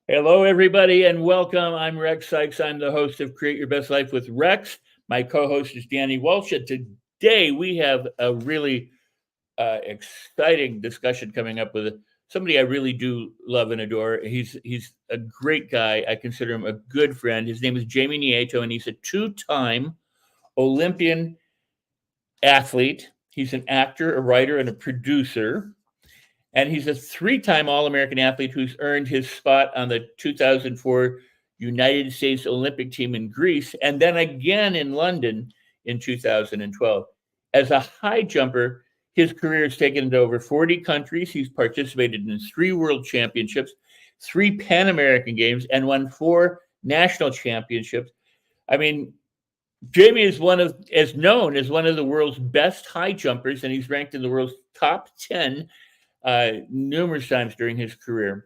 Hello, everybody, and welcome. I'm Rex Sykes. I'm the host of Create Your Best Life with Rex. My co host is Danny Walsh. And today we have a really exciting discussion coming up with somebody I really do love and adore. He's a great guy. I consider him a good friend. His name is Jamie Nieto, and he's a two-time Olympian athlete. He's an actor, a writer, and a producer. And he's a three-time All-American athlete who's earned his spot on the 2004 United States Olympic team in Greece, and then again in London in 2012. As a high jumper, his career has taken to over 40 countries. He's participated in three world championships, three Pan American Games, and won four national championships. I mean, Jamie is known as one of the world's best high jumpers, and he's ranked in the world's top 10 numerous times during his career.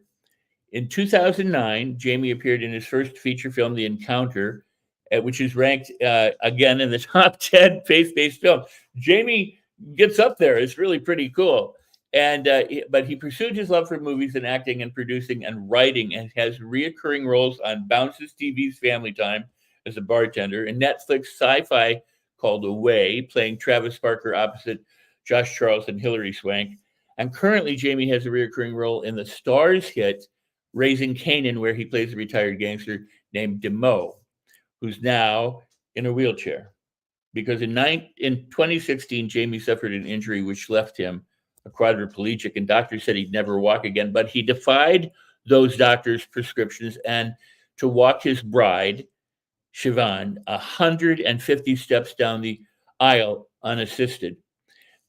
In 2009, Jamie appeared in his first feature film, The Encounter, which is ranked again in the top 10 faith based films. Jamie gets up there. It's really pretty cool. But he pursued his love for movies and acting and producing and writing and has reoccurring roles on Bounces TV's Family Time as a bartender and Netflix sci-fi called Away, playing Travis Barker opposite Josh Charles and Hilary Swank. And currently, Jamie has a recurring role in the Stars hit Raising Kanan, where he plays a retired gangster named Demo, who's now in a wheelchair. Because in 2016, Jamie suffered an injury which left him a quadriplegic, and doctors said he'd never walk again. But he defied those doctors' prescriptions and to walk his bride, Siobhan, 150 steps down the aisle unassisted.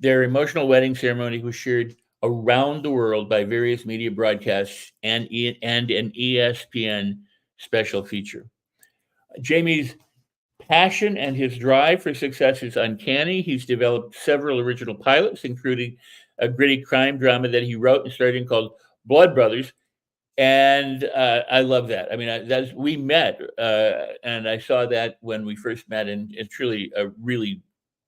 Their emotional wedding ceremony was shared around the world by various media broadcasts and an ESPN special feature. Jamie's passion and his drive for success is uncanny. He's developed several original pilots, including a gritty crime drama that he wrote and starred in called Blood Brothers. And I love that. I mean, that's we met, and I saw that when we first met, and it's truly a really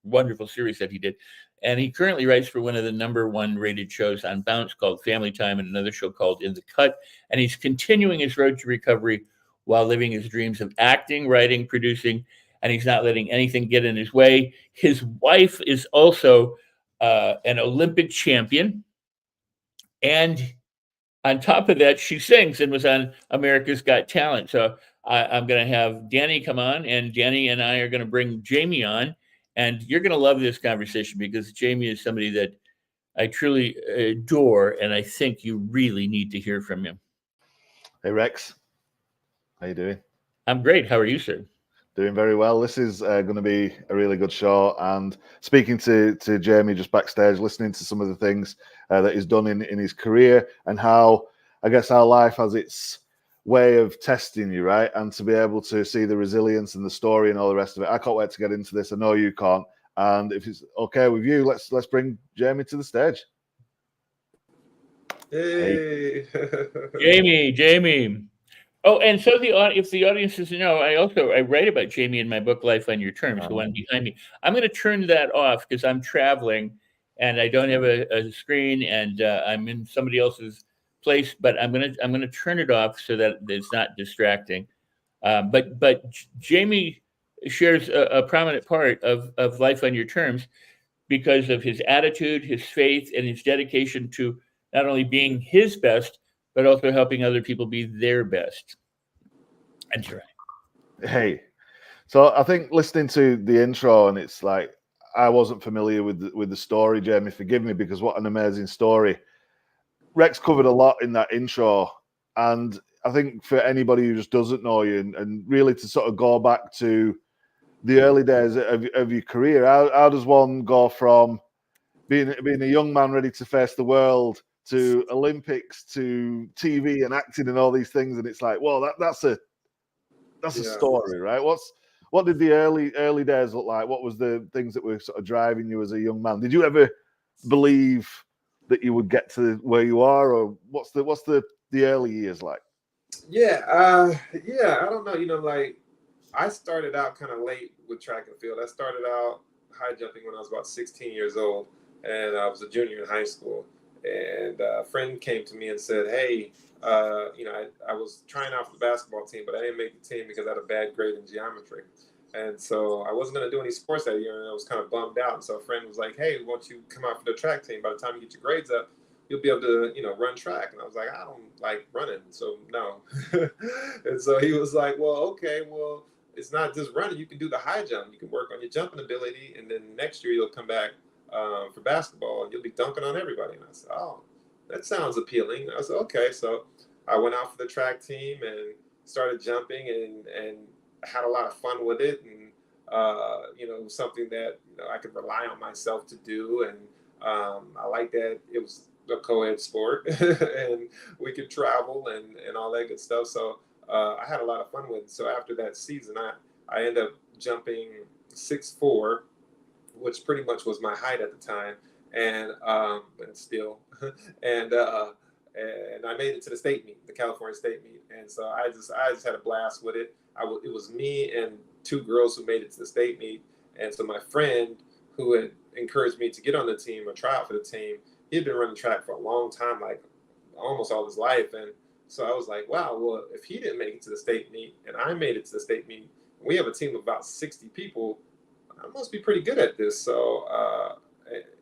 wonderful series that he did. And he currently writes for one of the number one rated shows on Bounce called Family Time and another show called In the Cut. And he's continuing his road to recovery while living his dreams of acting, writing, producing, and he's not letting anything get in his way. His wife is also an Olympic champion. And on top of that, she sings and was on America's Got Talent. So I'm going to have Danny come on, and Danny and I are going to bring Jamie on. And you're going to love this conversation because Jamie is somebody that I truly adore, and I think you really need to hear from him. Hey Rex, how you doing? I'm great. How are you, sir? Doing very well. This is going to be a really good show. And speaking to Jamie just backstage, listening to some of the things that he's done in his career and how I guess our life has its way of testing you, right? And to be able to see the resilience and the story and all the rest of it. I can't wait to get into this. I know you can't. And if it's okay with you, let's bring Jamie to the stage. Hey. Jamie. Oh, and so if the audience doesn't know, I write about Jamie in my book Life on Your Terms, the one behind me. I'm going to turn that off because I'm traveling and I don't have a screen and I'm in somebody else's place. But I'm gonna turn it off so that it's not distracting. But Jamie shares a prominent part of Life on Your Terms because of his attitude, his faith, and his dedication to not only being his best, but also helping other people be their best. That's right. Hey, so I think listening to the intro and it's like I wasn't familiar with the story, Jamie. Forgive me because what an amazing story. Rex covered a lot in that intro, and I think for anybody who just doesn't know you and really to sort of go back to the early days of your career, how does one go from being a young man ready to face the world to Olympics to TV and acting and all these things? And it's like, well, that's a story, right? What did the early days look like? What was the things that were sort of driving you as a young man? Did you ever believe that you would get to where you are, or what's the early years like? Yeah, I don't know. Like I started out kind of late with track and field. I started out high jumping when I was about 16 years old, and I was a junior in high school. And a friend came to me and said, "Hey, I was trying out for the basketball team, but I didn't make the team because I had a bad grade in geometry." And so I wasn't going to do any sports that year, and I was kind of bummed out. And so a friend was like, "Hey, why don't you come out for the track team? By the time you get your grades up, you'll be able to, run track." And I was like, "I don't like running, so no." And so he was like, "Well, okay, well, it's not just running. You can do the high jump. You can work on your jumping ability, and then next year you'll come back for basketball, and you'll be dunking on everybody." And I said, "Oh, that sounds appealing." I said, "Okay." So I went out for the track team and started jumping, and had a lot of fun with it, and something that I could rely on myself to do, and I like that it was a co-ed sport, and we could travel and all that good stuff. So I had a lot of fun with it. So after that season, I ended up jumping 6'4", which pretty much was my height at the time, and still, and and I made it to the state meet, the California state meet, and so I just had a blast with it. It was me and two girls who made it to the state meet, and so my friend who had encouraged me to get on the team or try out for the team, he had been running track for a long time, like almost all his life, and so I was like, wow, well, if he didn't make it to the state meet and I made it to the state meet, we have a team of about 60 people. I must be pretty good at this. So,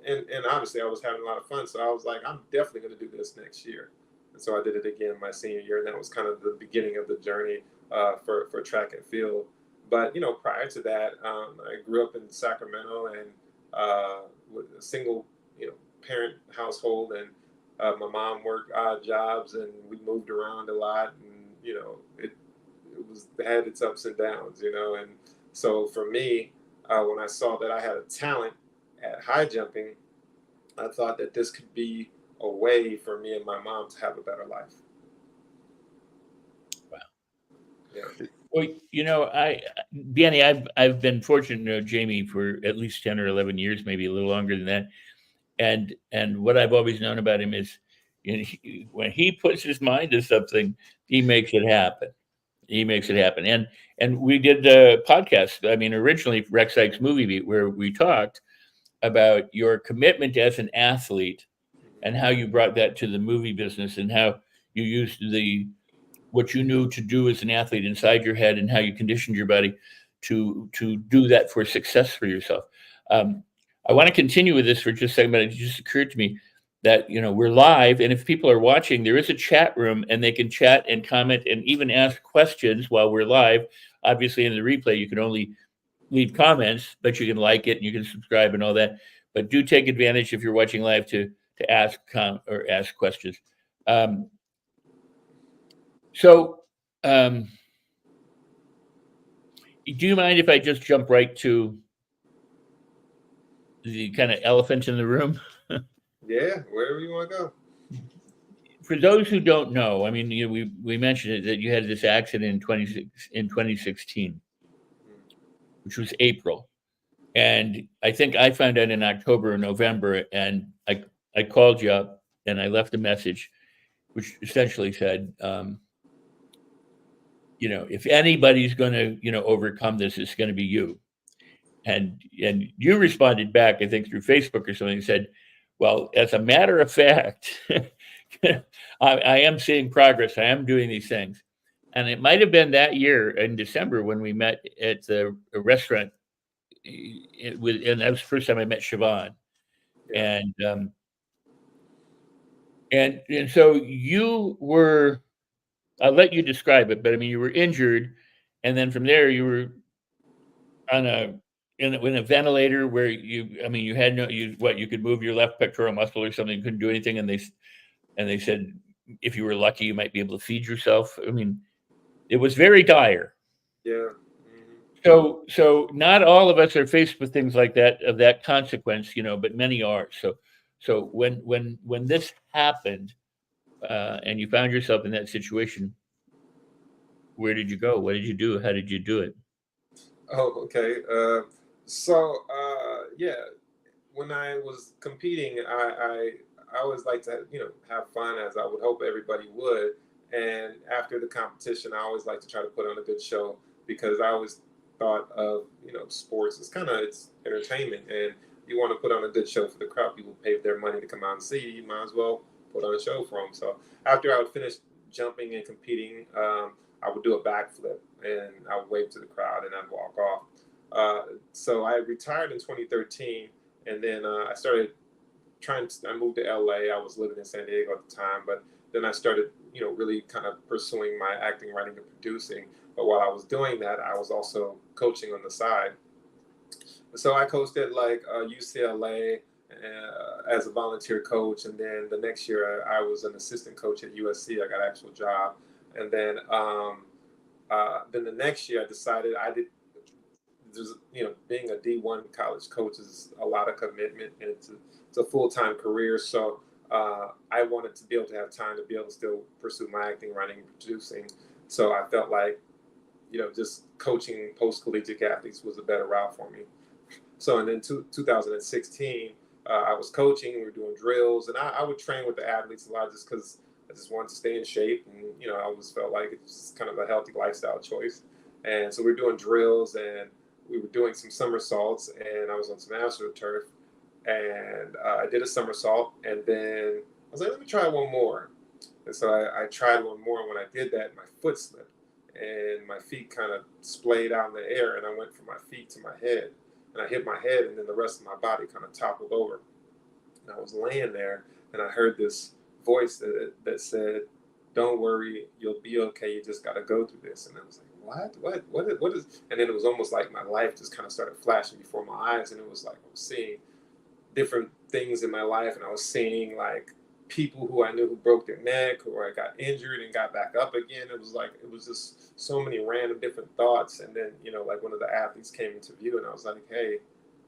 and obviously I was having a lot of fun. So I was like, I'm definitely going to do this next year. And so I did it again my senior year. And that was kind of the beginning of the journey for track and field. But, prior to that, I grew up in Sacramento and with a single, parent household. And my mom worked odd jobs and we moved around a lot. And, it had its ups and downs, and so for me, when I saw that I had a talent at high jumping, I thought that this could be a way for me and my mom to have a better life. Wow. Yeah. Well, Danny, I've been fortunate to know Jamie for at least 10 or 11 years, maybe a little longer than that. And what I've always known about him is, when he puts his mind to something, he makes it happen. He makes it happen. And we did the podcast. I mean, originally Rex Sykes Movie Beat, where we talked about your commitment as an athlete and how you brought that to the movie business and how you used what you knew to do as an athlete inside your head and how you conditioned your body to do that for success for yourself. I want to continue with this for just a second, but it just occurred to me that we're live, and if people are watching, there is a chat room, and they can chat and comment and even ask questions while we're live. Obviously, in the replay, you can only leave comments, but you can like it and you can subscribe and all that. But do take advantage if you're watching live to ask or ask questions. So, do you mind if I just jump right to the kind of elephant in the room? Yeah, wherever you want to go. For those who don't know, I mean, we mentioned it, that you had this accident in 2016, which was April, and I think I found out in October or November, and I called you up and I left a message, which essentially said, if anybody's going to overcome this, it's going to be you. And you responded back, I think through Facebook or something, and said, well, as a matter of fact, I am seeing progress. I am doing these things. And it might have been that year in December when we met at the restaurant, and that was the first time I met Siobhan. Yeah. And so you were, I'll let you describe it, but I mean, you were injured, and then from there you were on in a ventilator where you had you could move your left pectoral muscle or something, you couldn't do anything, and they said if you were lucky you might be able to feed yourself. I mean, it was very dire. Yeah. So not all of us are faced with things like that, of that consequence, but many are. So when this happened, and you found yourself in that situation, where did you go? What did you do? How did you do it? Oh, okay. Yeah, when I was competing, I always like to have fun, as I would hope everybody would. And after the competition, I always like to try to put on a good show, because I always thought of sports as it's entertainment, and you want to put on a good show for the crowd. People paid their money to come out and see you. You might as well put on a show for them. So after I would finish jumping and competing, I would do a backflip and I would wave to the crowd and I'd walk off. So I retired in 2013, and then I started I moved to LA. I was living in San Diego at the time, but then I started, really kind of pursuing my acting, writing, and producing. But while I was doing that, I was also coaching on the side. So I coached at like UCLA as a volunteer coach, and then the next year I was an assistant coach at USC. I got an actual job, and then the next year I decided being a D1 college coach is a lot of commitment, and it's a full-time career. So I wanted to be able to have time to be able to still pursue my acting, writing, and producing. So I felt like, just coaching post-collegiate athletes was a better route for me. So, and then 2016, I was coaching, we were doing drills, and I would train with the athletes a lot just because I just wanted to stay in shape. And, I always felt like it was kind of a healthy lifestyle choice. And so we were doing drills and we were doing some somersaults, and I was on some AstroTurf, and I did a somersault, and then I was like, let me try one more. And so I tried one more, and when I did that, my foot slipped, and my feet kind of splayed out in the air, and I went from my feet to my head, and I hit my head, and then the rest of my body kind of toppled over. And I was laying there, and I heard this voice that said, don't worry, you'll be okay, you just got to go through this. And I was like, what is, and then it was almost like my life just kind of started flashing before my eyes, and it was like I was seeing different things in my life, and I was seeing like people who I knew who broke their neck, or I got injured and got back up again. It was just so many random different thoughts. And then, like one of the athletes came into view, and I was like, hey,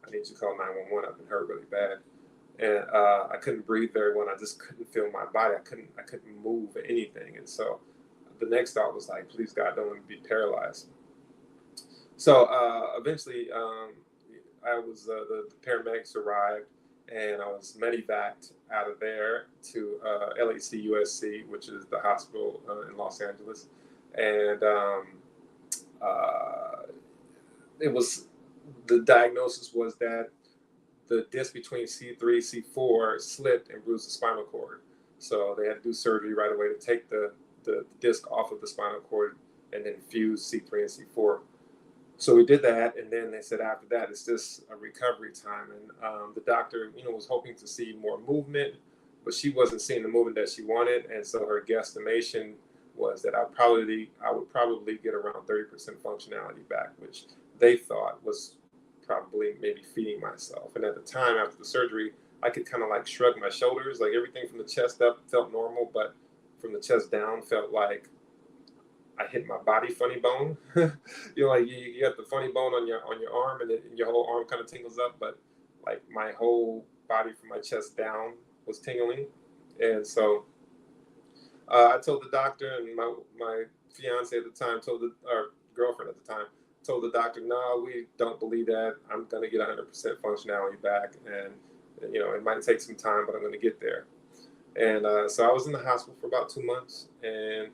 I need you to call 911. I've been hurt really bad. And I couldn't breathe very well. I just couldn't feel my body. I couldn't move anything. And so the next thought was like, please God, don't let me be paralyzed. So eventually I was, the paramedics arrived, and I was medevaced out of there to LAC USC, which is the hospital in Los Angeles. And the diagnosis was that the disc between C3 and C4 slipped and bruised the spinal cord. So they had to do surgery right away to take the disc off of the spinal cord and then fuse C3 and C4. So we did that, and then they said after that it's just a recovery time. And the doctor, was hoping to see more movement, but she wasn't seeing the movement that she wanted, and so her guesstimation was that I would probably get around 30% functionality back, which they thought was probably maybe feeding myself. And at the time after the surgery, I could kind of like shrug my shoulders, like everything from the chest up felt normal, but from the chest down felt like I hit my body funny bone. Like you have the funny bone on your arm, and your whole arm kind of tingles up, but like my whole body from my chest down was tingling. And so I told the doctor, and my fiance at the time or girlfriend at the time told the doctor, no, we don't believe that. I'm going to get 100% functionality back, and it might take some time, but I'm going to get there. And so I was in the hospital for about 2 months, and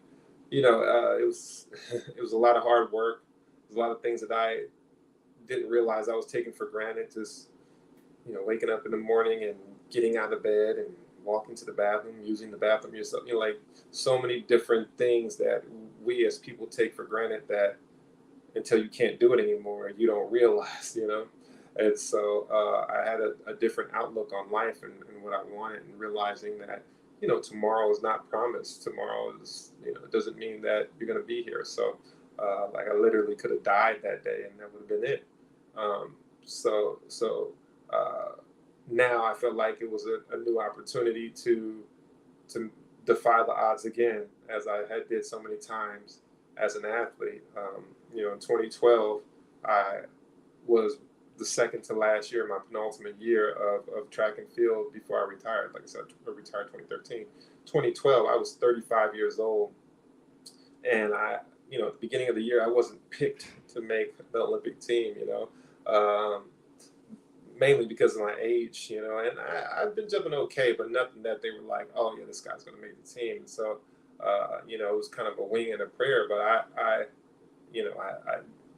it was a lot of hard work. There's a lot of things that I didn't realize I was taking for granted. Just waking up in the morning and getting out of bed and walking to the bathroom, using the bathroom yourself. Like so many different things that we as people take for granted that until you can't do it anymore, you don't realize. And so I had a different outlook on life and what I wanted, and realizing that tomorrow is not promised. Tomorrow is, it doesn't mean that you're going to be here. So, like I literally could have died that day, and that would have been it. So now I feel like it was a new opportunity to defy the odds again, as I had did so many times as an athlete. In 2012, I was the second to last year, my penultimate year of track and field before I retired. Like I said, I retired 2013. 2012, I was 35 years old. And at the beginning of the year, I wasn't picked to make the Olympic team, mainly because of my age, and I've been jumping okay, but nothing that they were like, oh yeah, this guy's going to make the team. And so, it was kind of a wing and a prayer, but I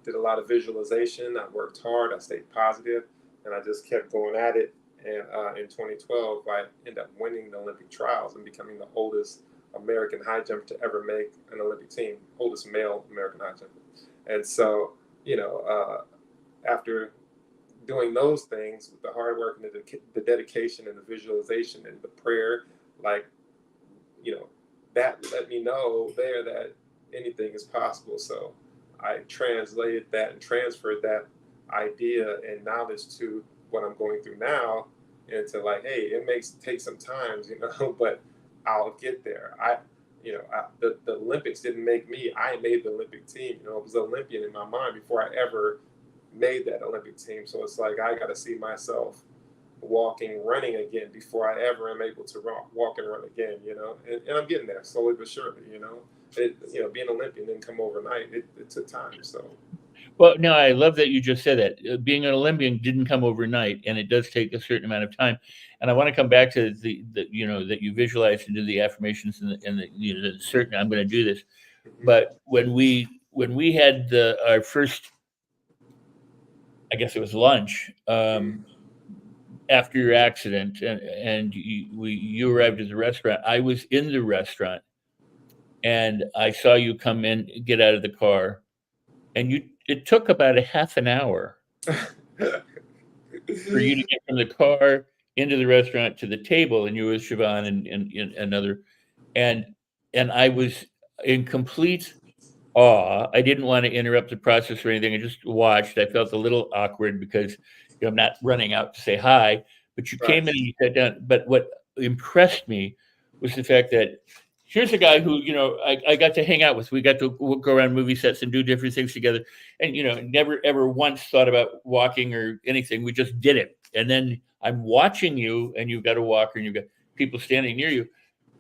did a lot of visualization. I worked hard. I stayed positive, and I just kept going at it. And in 2012, I ended up winning the Olympic trials and becoming the oldest American high jumper to ever make an Olympic team, oldest male American high jumper. And so, after doing those things with the hard work and the dedication and the visualization and the prayer, that let me know there that anything is possible. So I translated that and transferred that idea and knowledge to what I'm going through now, into hey, it take some time, but I'll get there. The Olympics didn't make me. I made the Olympic team. I was Olympian in my mind before I ever made that Olympic team. So it's I got to see myself walking, running again before I ever am able to walk and run again, and I'm getting there slowly but surely, being Olympian didn't come overnight. It took time. So. Well, no, I love that you just said that. Being an Olympian didn't come overnight, and it does take a certain amount of time. And I want to come back to the that you visualize and do the affirmations and the certain I'm going to do this. But when we had our first, I guess it was lunch after your accident, and you arrived at the restaurant. I was in the restaurant, and I saw you come in, get out of the car, and it took about a half an hour for you to get from the car into the restaurant to the table, and you were with Siobhan and another, and I was in complete awe. I didn't want to interrupt the process or anything. I just watched. I felt a little awkward because I'm not running out to say hi, but you came in and you sat down. But what impressed me was the fact that here's a guy who, I got to hang out with. We got to go around movie sets and do different things together. And, never, ever once thought about walking or anything. We just did it. And then I'm watching you, and you've got a walker, and you've got people standing near you.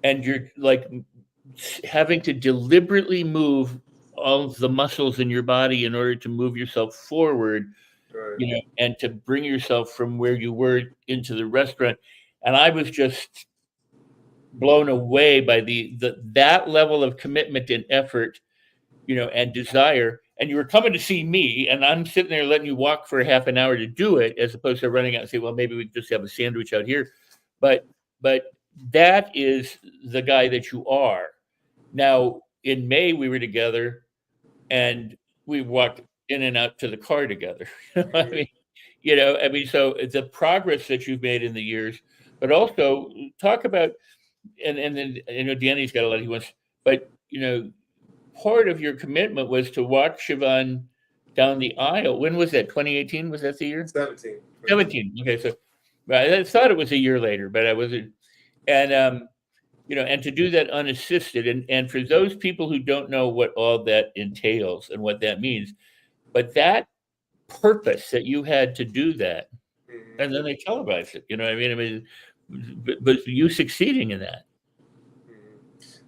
And you're having to deliberately move all of the muscles in your body in order to move yourself forward, and to bring yourself from where you were into the restaurant. And I was just blown away by that level of commitment and effort, and desire. And you were coming to see me, and I'm sitting there letting you walk for half an hour to do it, as opposed to running out and say, well, maybe we can just have a sandwich out here. But that is the guy that you are. Now, in May, we were together, and we walked in and out to the car together. So it's the progress that you've made in the years, but also talk about, and then Danny's got a lot he wants, but part of your commitment was to walk Siobhan down the aisle. When was that? 2018? Was that the year? 17. Okay, so I thought it was a year later, but I wasn't. And and to do that unassisted, and for those people who don't know what all that entails and what that means, but that purpose that you had to do that, and then they televised it. But you succeeding in that.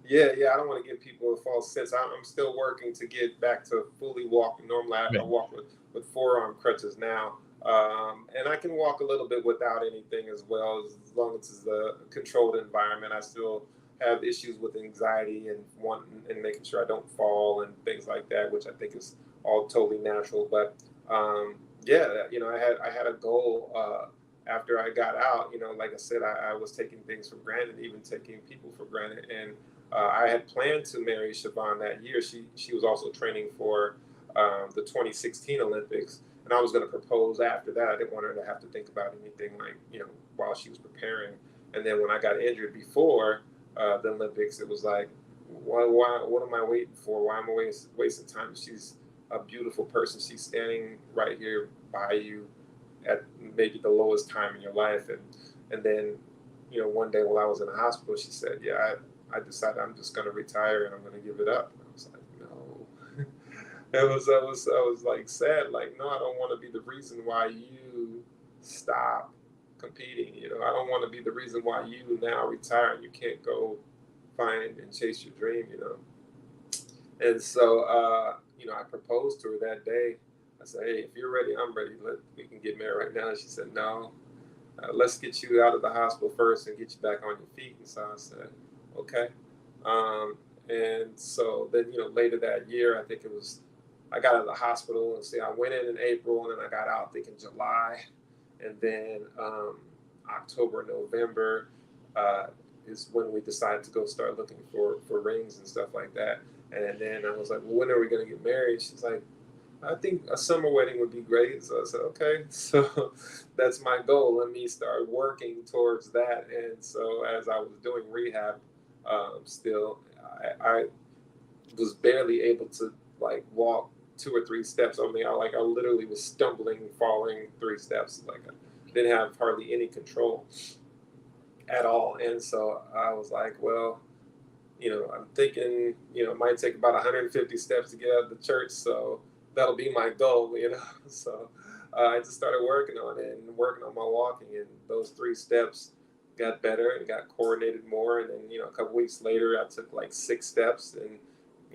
Yeah. I don't want to give people a false sense. I'm still working to get back to fully walking. Normally, I walk with forearm crutches now, and I can walk a little bit without anything as well, as long as it's a controlled environment. I still have issues with anxiety and wanting and making sure I don't fall and things like that, which I think is all totally natural. But I had a goal after I got out. Like I said, I was taking things for granted, even taking people for granted, and I had planned to marry Siobhan that year. She was also training for the 2016 Olympics, and I was going to propose after that. I didn't want her to have to think about anything while she was preparing. And then when I got injured before the Olympics, it was like, why? What am I waiting for? Why am I wasting time? She's a beautiful person. She's standing right here by you at maybe the lowest time in your life. And then, one day while I was in the hospital, she said, yeah, I decided I'm just going to retire and I'm going to give it up. And I was like, no. I was like sad, like, no, I don't want to be the reason why you stop competing. I don't want to be the reason why you now retire and you can't go find and chase your dream, And so, I proposed to her that day. I said, hey, if you're ready, I'm ready. We can get married right now. And she said, no, let's get you out of the hospital first and get you back on your feet. And so I said, okay. And so then, later that year, I think it was, I got out of the hospital, and I went in April, and then I got out, I think, in July. And then October, November is when we decided to go start looking for rings and stuff like that. And then I was like, well, when are we going to get married? She's like, I think a summer wedding would be great. So I said, okay. So that's my goal. Let me start working towards that. And so as I was doing rehab, still, I was barely able to like walk 2 or 3 steps. I mean, I literally was stumbling, falling 3 steps. Like I didn't have hardly any control at all. And so I was like, well, I'm thinking, it might take about 150 steps to get out of the church. So that'll be my goal, So I just started working on it and working on my walking. And those 3 steps got better and got coordinated more. And then, a couple weeks later, I took like 6 steps. And,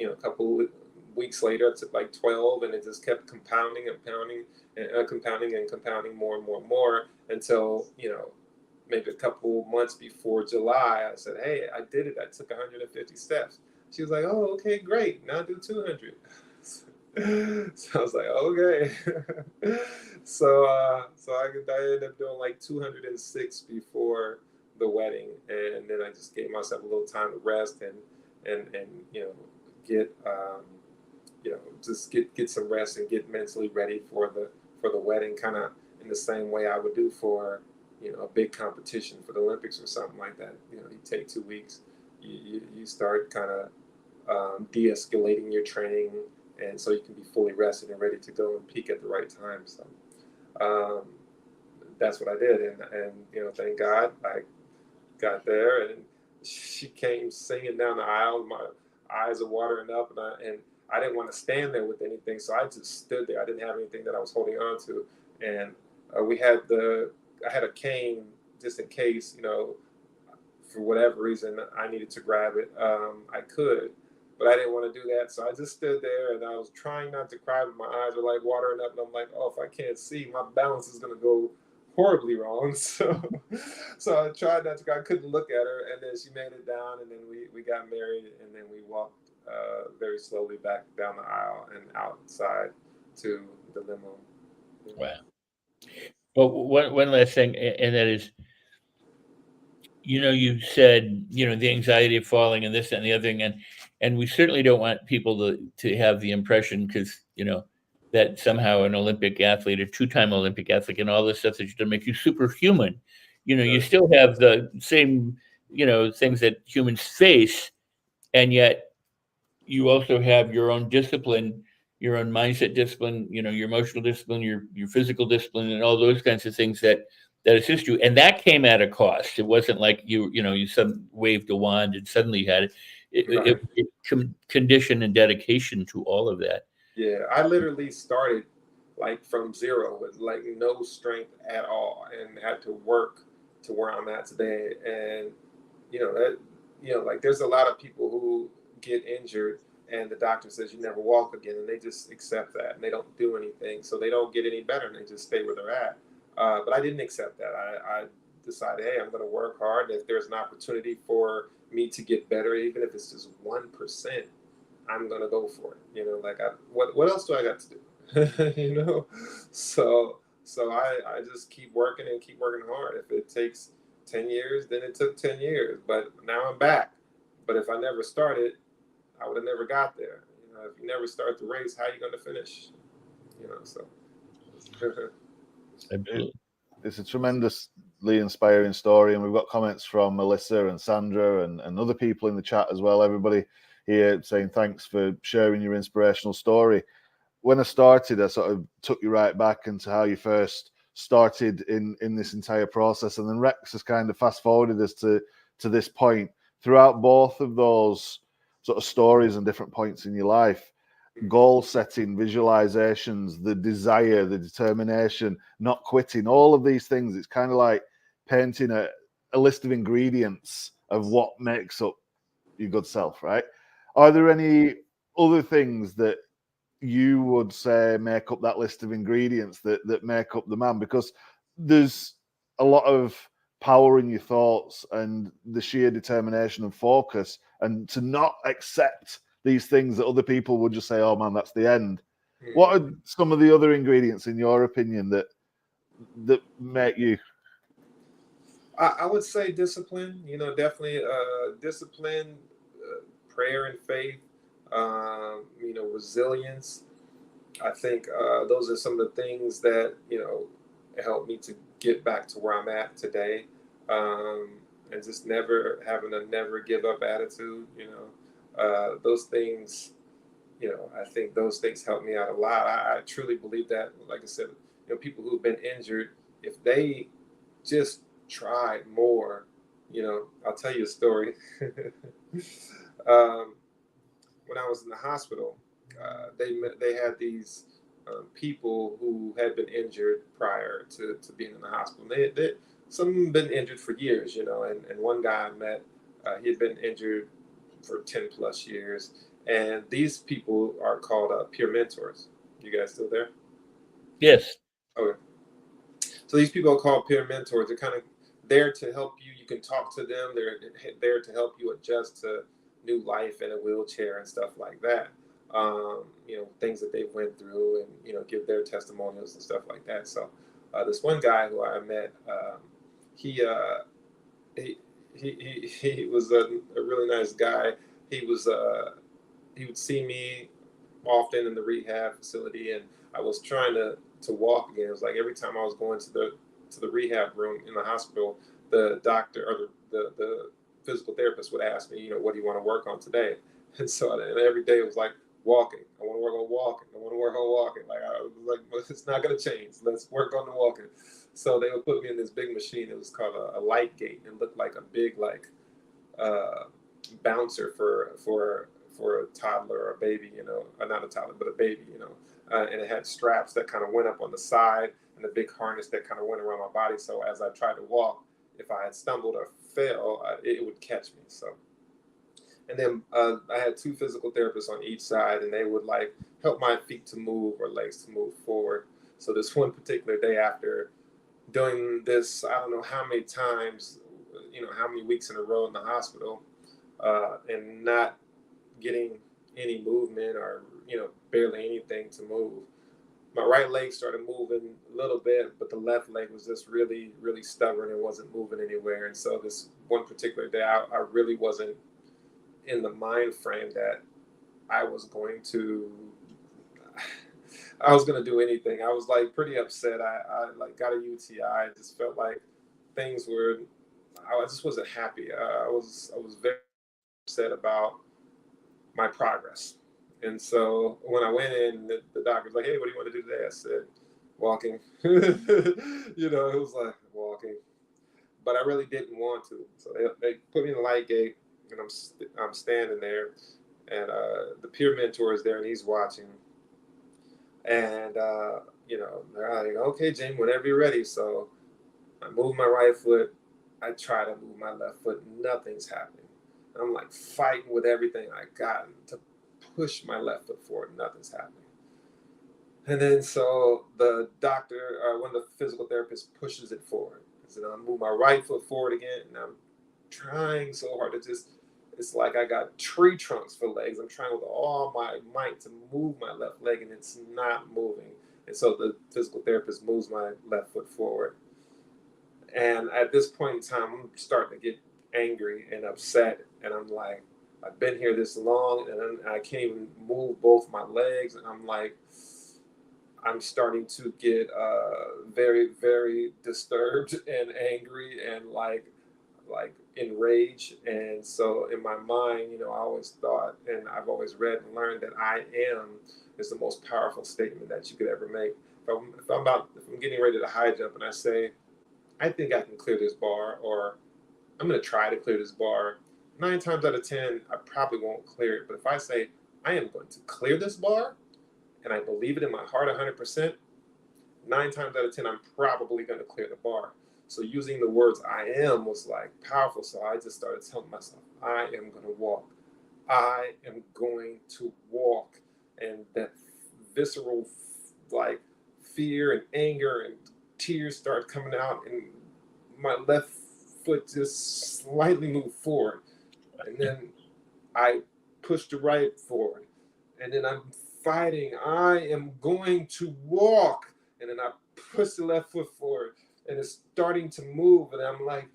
a couple weeks later, I took like 12. And it just kept compounding and compounding more and more and more until, maybe a couple months before July, I said, hey, I did it. I took 150 steps. She was like, oh, okay, great. Now do 200. So I was like, okay. So I ended up doing like 206 before the wedding. And then I just gave myself a little time to rest and get some rest and get mentally ready for the wedding, kind of in the same way I would do for a big competition for the Olympics or something like that. You take 2 weeks, you start kind of de-escalating your training, and so you can be fully rested and ready to go and peak at the right time. So that's what I did, and thank God I got there, and she came singing down the aisle. My eyes are watering up, and I didn't want to stand there with anything, so I just stood there. I didn't have anything that I was holding on to, and I had a cane just in case, for whatever reason I needed to grab it. I could, but I didn't want to do that. So I just stood there and I was trying not to cry, but my eyes were like watering up. And I'm like, oh, if I can't see, my balance is going to go horribly wrong. So I tried not to, I couldn't look at her. And then she made it down, and then we got married, and then we walked very slowly back down the aisle and outside to the limo. Wow. Well, one last thing, and that is, you said, the anxiety of falling and this and the other thing, and we certainly don't want people to have the impression, because, that somehow an Olympic athlete, a 2-time Olympic athlete, and all this stuff that you've done make you superhuman. You still have the same, things that humans face, and yet you also have your own discipline, your own mindset discipline, your emotional discipline, your physical discipline, and all those kinds of things that assist you. And that came at a cost. It wasn't like you waved a wand and suddenly you had it. It condition and dedication to all of that. Yeah, I literally started like from zero with like no strength at all, and had to work to where I'm at today. And like there's a lot of people who get injured and the doctor says you never walk again, and they just accept that and they don't do anything, so they don't get any better and they just stay where they're at. But I didn't accept that. I decided, hey, I'm going to work hard. And if there's an opportunity for me to get better, even if it's just 1%, I'm going to go for it. What else do I got to do? So I just keep working and keep working hard. If it takes 10 years, then it took 10 years. But now I'm back. But if I never started, I would have never got there. If you never start the race, how are you going to finish? So. It's a tremendously inspiring story, and we've got comments from Melissa and Sandra and other people in the chat as well. Everybody here saying thanks for sharing your inspirational story. When I started, I sort of took you right back into how you first started in this entire process, and then Rex has kind of fast forwarded us to this point. Throughout both of those sort of stories and different points in your life, goal setting, visualizations, the desire, the determination, not quitting, all of these things, it's kind of like painting a list of ingredients of what makes up your good self, right? Are there any other things that you would say make up that list of ingredients that make up the man? Because there's a lot of power in your thoughts and the sheer determination and focus, and to not accept these things that other people would just say, oh man, that's the end. What are some of the other ingredients in your opinion that that make you? I would say discipline. Definitely discipline, prayer and faith. Resilience. I think those are some of the things that help me to get back to where I'm at today, and just never having a never give up attitude. Those things. I think those things help me out a lot. I truly believe that. Like I said, people who've been injured, if they just tried more, I'll tell you a story. When I was in the hospital, they had these people who had been injured prior to being in the hospital. Some been injured for years, and one guy I met, he had been injured for 10 plus years. And these people are called peer mentors. You guys still there? Yes. Okay. So these people are called peer mentors. They're kind of there to help you. You can talk to them. They're there to help you adjust to new life in a wheelchair and stuff like that. Things that they've went through, and give their testimonials and stuff like that. So this one guy who I met, he was a really nice guy. He would see me often in the rehab facility, and I was trying to walk again. It was like every time I was going to the rehab room in the hospital, the doctor or the physical therapist would ask me, what do you want to work on today? And so every day it was like walking. I want to work on walking. I want to work on walking. Like I was like, it's not going to change. Let's work on the walking. So they would put me in this big machine. It was called a light gate. It looked like a big bouncer for a toddler or a baby, not a toddler, but a baby, and it had straps that kind of went up on the side and a big harness that kind of went around my body. So as I tried to walk, if I had stumbled or fell, it would catch me. So, and then I had two physical therapists on each side, and they would help my feet to move or legs to move forward. So this one particular day, after doing this, I don't know how many times, how many weeks in a row in the hospital, and not getting any movement or barely anything to move. My right leg started moving a little bit, but the left leg was just really, really stubborn and wasn't moving anywhere. And so this one particular day, I really wasn't in the mind frame that I was going to do anything. I was pretty upset. I got a UTI. I just felt like things were. I just wasn't happy. I was very upset about my progress. And so when I went in, the doctor was like, "Hey, what do you want to do today?" I said, "Walking." It was like walking, but I really didn't want to. So they put me in the light gate, and I'm standing there, and the peer mentor is there, and he's watching. And they're like, "Okay, Jamie, whenever you're ready." So I move my right foot. I try to move my left foot. Nothing's happening. I'm fighting with everything I got to push my left foot forward. Nothing's happening. And then so the doctor, one of the physical therapists, pushes it forward. So I move my right foot forward again, and I'm trying so hard to it's like I got tree trunks for legs. I'm trying with all my might to move my left leg, and it's not moving. And so the physical therapist moves my left foot forward. And at this point in time, I'm starting to get angry and upset. And I'm like, I've been here this long, and I can't even move both my legs. And I'm starting to get very, very disturbed and angry and enraged. And so in my mind, I always thought, and I've always read and learned, that I am is the most powerful statement that you could ever make. If I'm getting ready to high jump and I say, I think I can clear this bar, or I'm going to try to clear this bar, 9 times out of 10, I probably won't clear it. But if I say, I am going to clear this bar, and I believe it in my heart 100%, 9 times out of 10, I'm probably going to clear the bar. So using the words I am was powerful. So I just started telling myself, I am going to walk. I am going to walk. And that visceral fear and anger and tears started coming out, and my left foot just slightly moved forward. And then I pushed the right forward. And then I'm fighting. I am going to walk. And then I push the left foot forward, and it's starting to move, and I'm like,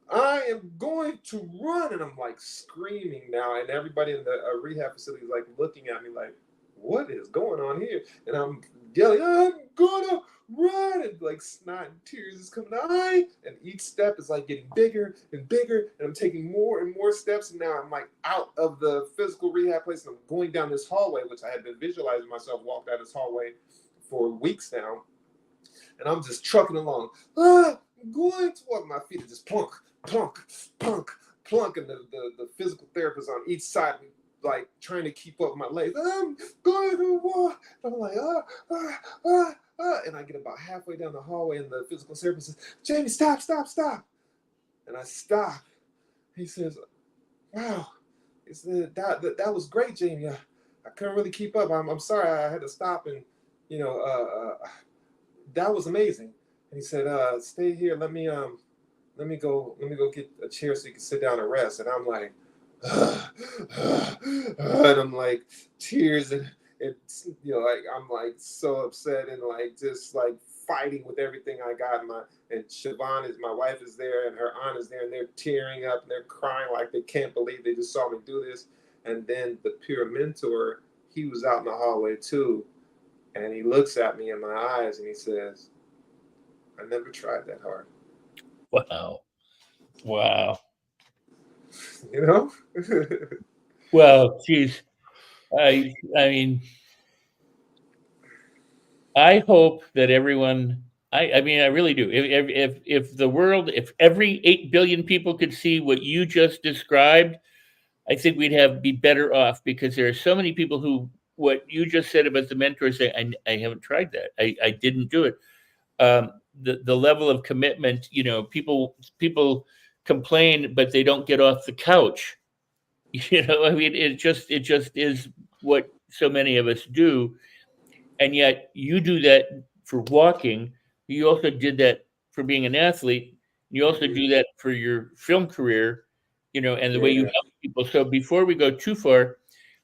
I am going to run, and I'm like screaming now, and everybody in the rehab facility is like looking at me like, what is going on here? And I'm yelling, I'm gonna run, and like snot and tears is coming out, and each step is like getting bigger and bigger, and I'm taking more and more steps, and now I'm like out of the physical rehab place, and I'm going down this hallway, which I had been visualizing myself walk down this hallway for weeks now, and I'm just trucking along. I'm going to walk, my feet are just plunk, plunk, plunk, plunk, and the physical therapist on each side of me, like trying to keep up with my legs. I'm going to walk. I'm like, and I get about halfway down the hallway, and the physical therapist says, Jamie, stop. And I stop. He says, wow, he said, that was great, Jamie. I couldn't really keep up. I'm sorry, I had to stop, and that was amazing. And he said, stay here. Let me go get a chair so you can sit down and rest. And I'm like, and I'm like tears, and it's like I'm like so upset, and like just like fighting with everything I got. And Siobhan is my wife is there, and her aunt is there, and they're tearing up and they're crying like they can't believe they just saw me do this. And then the peer mentor, he was out in the hallway too, and he looks at me in my eyes and he says, I never tried that hard. Wow. Well, geez. I mean, I hope that everyone, I really do. If the world, if every 8 billion people could see what you just described, I think we'd be better off, because there are so many people who, what you just said about the mentor, say, I haven't tried that. I didn't do it. The level of commitment, people complain, but they don't get off the couch. It just is what so many of us do. And yet you do that for walking. You also did that for being an athlete. You also do that for your film career, and the way you help people. So before we go too far,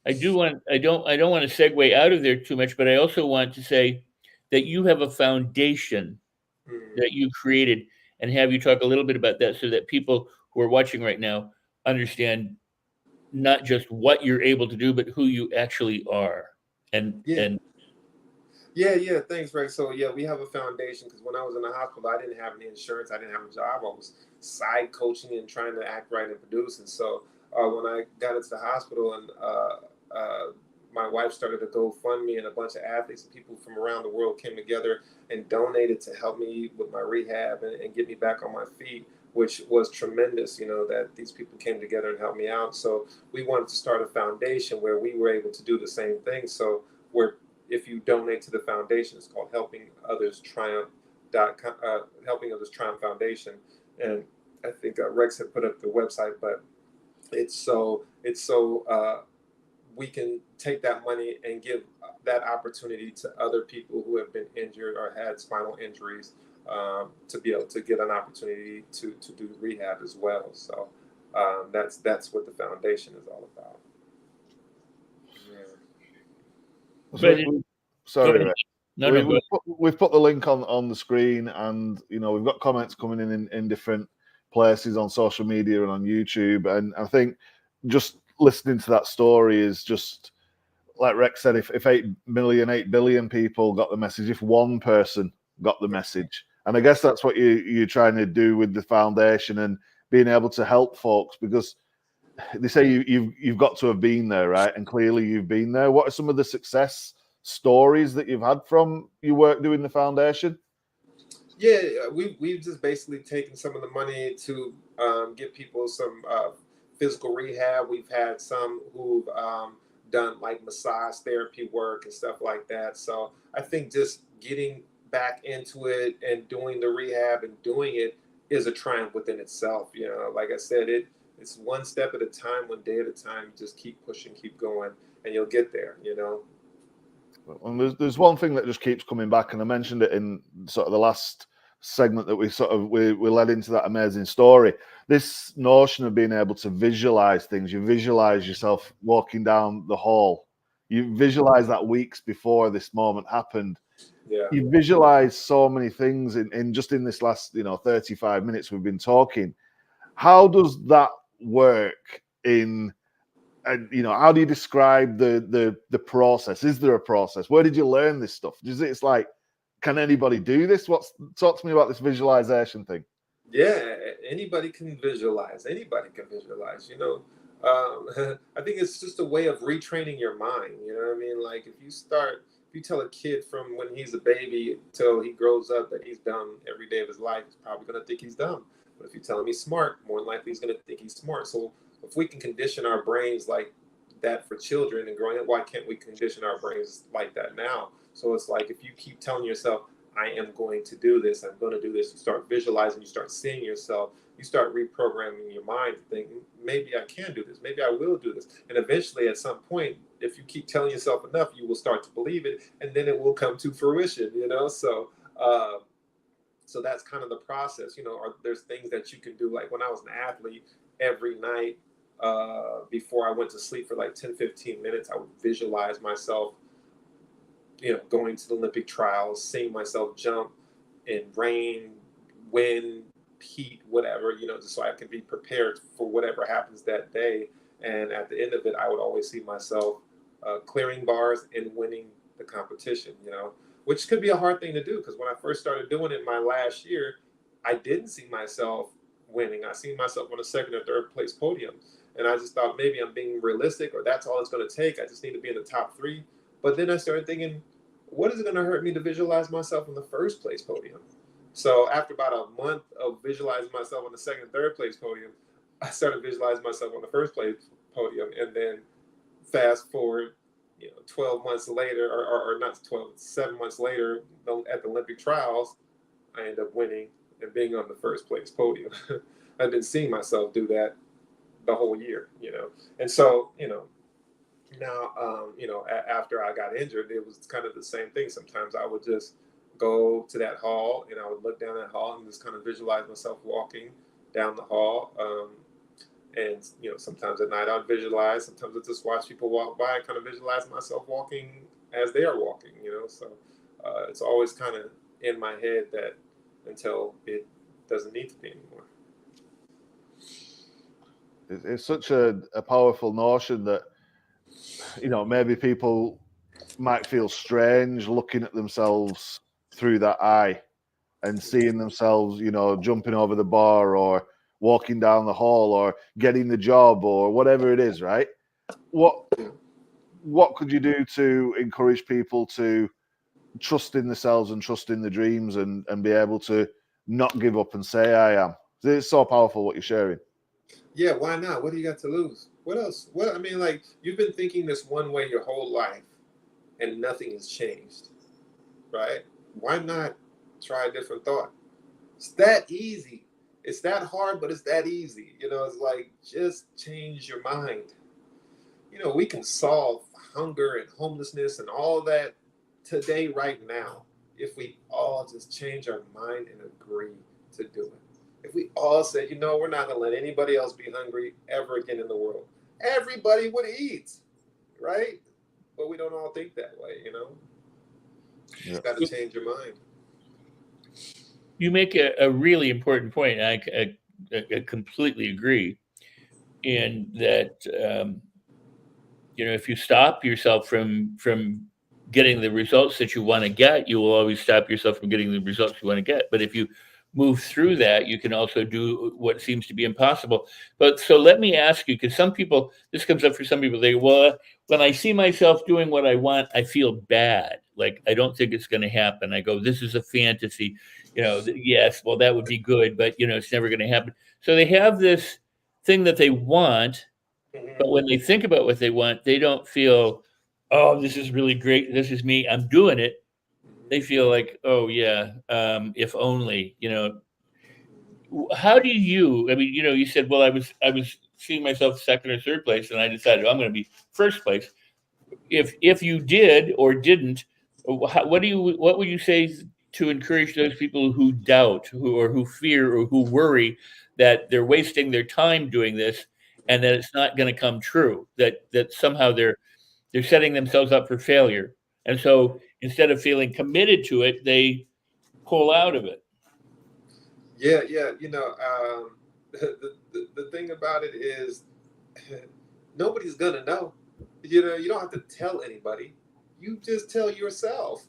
I don't want to segue out of there too much, but I also want to say that you have a foundation that you created, and have you talk a little bit about that, so that people who are watching right now understand not just what you're able to do, but who you actually are. Yeah, thanks, Greg. So we have a foundation, because when I was in the hospital, I didn't have any insurance, I didn't have a job, I was side coaching and trying to act right and produce. And so when I got into the hospital, and my wife started a GoFundMe, and a bunch of athletes and people from around the world came together and donated to help me with my rehab and get me back on my feet, which was tremendous, that these people came together and helped me out. So we wanted to start a foundation where we were able to do the same thing. So if you donate to the foundation, it's called Helping Others Triumph Foundation. And I think Rex had put up the website, but it's so we can take that money and give that opportunity to other people who have been injured or had spinal injuries, to be able to get an opportunity to do rehab as well. So that's what the foundation is all about. Sorry, we've put the link on the screen, and we've got comments coming in different places on social media and on YouTube. And I think just listening to that story is just like Rex said, if 8 billion people got the message, if one person got the message, and I guess that's what you're trying to do with the foundation and being able to help folks, because they say you've got to have been there, right? And clearly you've been there. What are some of the success stories that you've had from your work doing the foundation? Yeah, we've just basically taken some of the money to give people some physical rehab. We've had some who've done like massage therapy work and stuff like that. So I think just getting back into it and doing the rehab and doing it is a triumph within itself. Like I said, it's one step at a time, one day at a time. Just keep pushing, keep going, and you'll get there. And there's one thing that just keeps coming back, and I mentioned it in sort of the last segment that we led into that amazing story. This notion of being able to visualize things. You visualize yourself walking down the hall. You visualize that weeks before this moment happened. Yeah. You visualize so many things in just in this last 35 minutes we've been talking. How does that work in, and how do you describe the process? Is there a process? Where did you learn this stuff? It's like, can anybody do this? Talk to me about this visualization thing. Yeah, anybody can visualize. Anybody can visualize. I think it's just a way of retraining your mind. You know what I mean? Like if you tell a kid from when he's a baby till he grows up that he's dumb every day of his life, he's probably gonna think he's dumb. But if you tell him he's smart, more than likely he's gonna think he's smart. So if we can condition our brains like that for children and growing up, why can't we condition our brains like that now? So it's like if you keep telling yourself, I am going to do this, I'm going to do this, you start visualizing, you start seeing yourself, you start reprogramming your mind to think, maybe I can do this, maybe I will do this. And eventually at some point, if you keep telling yourself enough, you will start to believe it, and then it will come to fruition, So so that's kind of the process, there's things that you can do. Like when I was an athlete, every night before I went to sleep for like 10-15 minutes, I would visualize myself going to the Olympic trials, seeing myself jump in rain, wind, heat, whatever, just so I can be prepared for whatever happens that day. And at the end of it, I would always see myself clearing bars and winning the competition, which could be a hard thing to do, because when I first started doing it my last year, I didn't see myself winning. I seen myself on a second or third place podium. And I just thought maybe I'm being realistic, or that's all it's going to take. I just need to be in the top 3. But then I started thinking, what is it going to hurt me to visualize myself on the first place podium? So after about a month of visualizing myself on the second and third place podium, I started visualizing myself on the first place podium. And then fast forward, 12 months later, or not 12, 7 months later, at the Olympic trials, I ended up winning and being on the first place podium. I've been seeing myself do that the whole year, And so, now, after I got injured, it was kind of the same thing. Sometimes I would just go to that hall and I would look down that hall and just kind of visualize myself walking down the hall. And sometimes at night I'd visualize. Sometimes I just watch people walk by and kind of visualize myself walking as they are walking, So it's always kind of in my head that until it doesn't need to be anymore. It's such a powerful notion that, maybe people might feel strange looking at themselves through that eye and seeing themselves, jumping over the bar or walking down the hall or getting the job or whatever it is, right? What could you do to encourage people to trust in themselves and trust in the dreams and be able to not give up and say, I am? It's so powerful what you're sharing. Yeah, why not? What do you got to lose? What else? Like you've been thinking this one way your whole life and nothing has changed, right? Why not try a different thought? It's that easy. It's that hard, but it's that easy. It's like, just change your mind. We can solve hunger and homelessness and all that today, right now, if we all just change our mind and agree to do it. If we all said, we're not going to let anybody else be hungry ever again in the world, everybody would eat, right? But we don't all think that way, You just got to change your mind. You make a really important point. I completely agree in that, if you stop yourself from getting the results that you want to get, you will always stop yourself from getting the results you want to get. But if you move through that, you can also do what seems to be impossible. But so let me ask you, because this comes up for some people, they go, well, when I see myself doing what I want, I feel bad. Like, I don't think it's going to happen. I go, this is a fantasy, yes, well, that would be good, but, it's never going to happen. So they have this thing that they want, but when they think about what they want, they don't feel, oh, this is really great. This is me. I'm doing it. They feel like, oh yeah, if only, How do you? I mean, you said, well, I was seeing myself second or third place, and I decided I'm going to be first place. If you did or didn't, what would you say to encourage those people who doubt, who fear, or who worry that they're wasting their time doing this, and that it's not going to come true? That somehow they're setting themselves up for failure. And so instead of feeling committed to it, they pull out of it. Yeah. The thing about it is nobody's gonna know. You don't have to tell anybody. You just tell yourself.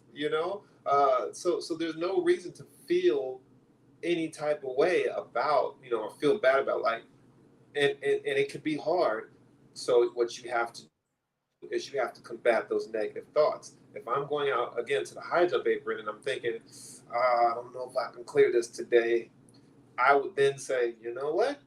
So there's no reason to feel any type of way about, or feel bad about, like, and it can be hard. So what you have to do is you have to combat those negative thoughts. If I'm going out again to the high jump apron and I'm thinking, I don't know if I can clear this today, I would then say, you know what?